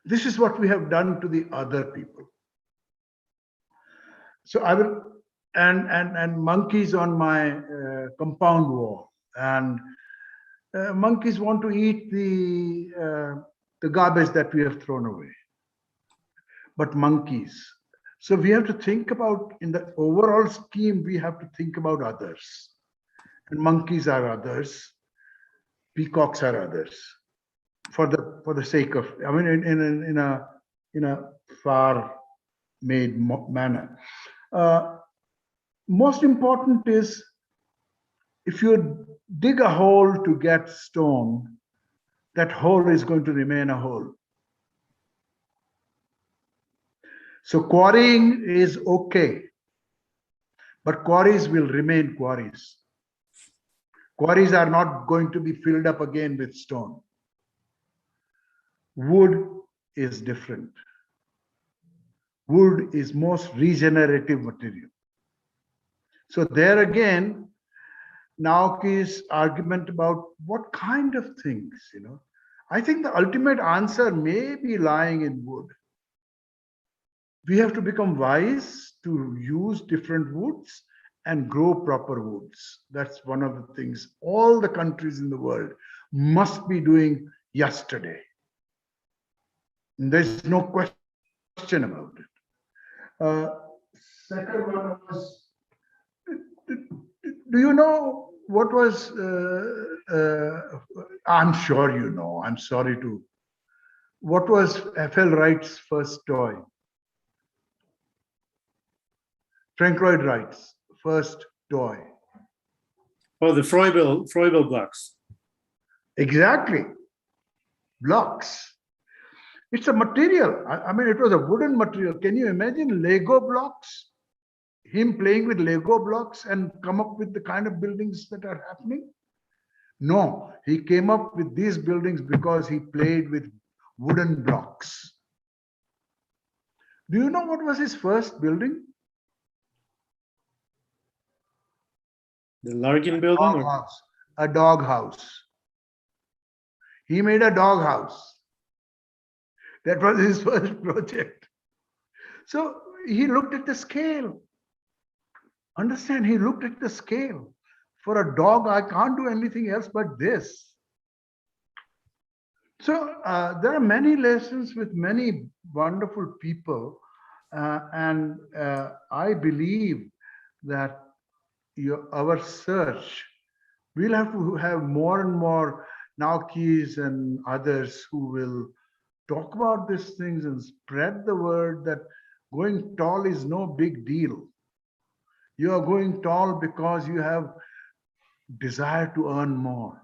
This is what we have done to the other people. So I will, and monkeys on my compound wall, and monkeys want to eat the garbage that we have thrown away. But monkeys. So we have to think about, in the overall scheme, we have to think about others. And monkeys are others, peacocks are others. For the sake of, I mean, in a far made manner. Most important is, if you dig a hole to get stone, that hole is going to remain a hole. So quarrying is okay, but quarries will remain quarries. Quarries are not going to be filled up again with stone. Wood is different. Wood is most regenerative material. So there again, Naoki's argument about what kind of things, I think the ultimate answer may be lying in wood. We have to become wise to use different woods and grow proper woods. That's one of the things all the countries in the world must be doing yesterday. And there's no question about it. Second one was, do you know what was, I'm sure you know, I'm sorry to, what was F.L. Wright's first toy? Frank Lloyd Wright's first toy. Oh, the Froebel blocks. Exactly. Blocks. It's a material. I mean, it was a wooden material. Can you imagine Lego blocks? Him playing with Lego blocks and come up with the kind of buildings that are happening? No, he came up with these buildings because he played with wooden blocks. Do you know what was his first building? The Larkin building? A dog house. He made a dog house. That was his first project. So he looked at the scale. Understand, he looked at the scale. For a dog, I can't do anything else but this. So there are many lessons with many wonderful people. And I believe that our search, we'll have to have more and more Naokis and others who will talk about these things and spread the word that going tall is no big deal. You are going tall because you have desire to earn more.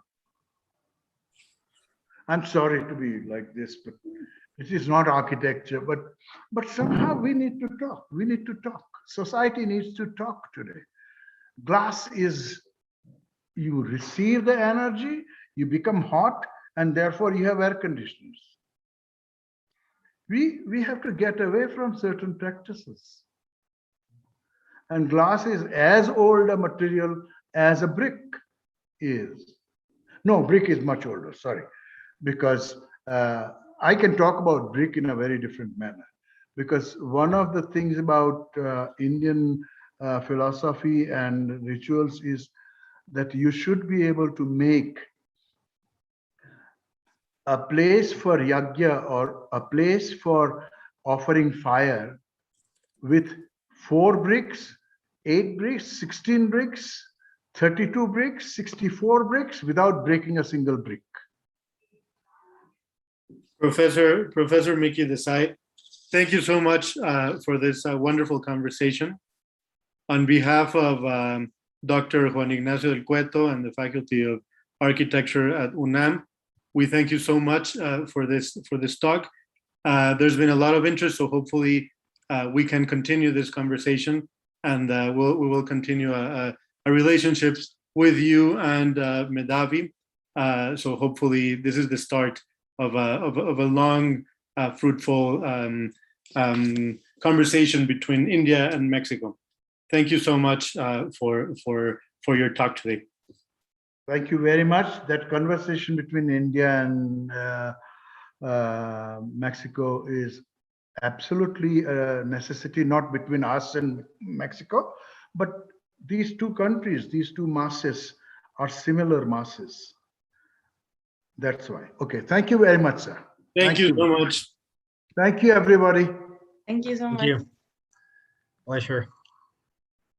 I'm sorry to be like this, but it is not architecture, but somehow we need to talk. We need to talk. Society needs to talk today. Glass is, you receive the energy, you become hot, and therefore you have air conditioners. We have to get away from certain practices. And glass is as old a material as a brick is. No, brick is much older, sorry. Because I can talk about brick in a very different manner. Because one of the things about Indian philosophy and rituals is that you should be able to make a place for yagya or a place for offering fire with 4 bricks, 8 bricks, 16 bricks, 32 bricks, 64 bricks without breaking a single brick. Professor Miki Desai, thank you so much for this wonderful conversation. On behalf of Dr. Juan Ignacio del Cueto and the Faculty of Architecture at UNAM, we thank you so much for this talk. There's been a lot of interest, so hopefully we can continue this conversation, and we will continue a relationship with you and Medavi. So hopefully this is the start of a long, fruitful conversation between India and Mexico. Thank you so much for your talk today. Thank you very much. That conversation between India and Mexico is absolutely a necessity, not between us and Mexico, but these two countries, these two masses are similar masses. That's why. Okay, thank you very much, sir. Thank you so much. Thank you, everybody. Thank you so Thank much. you. Pleasure.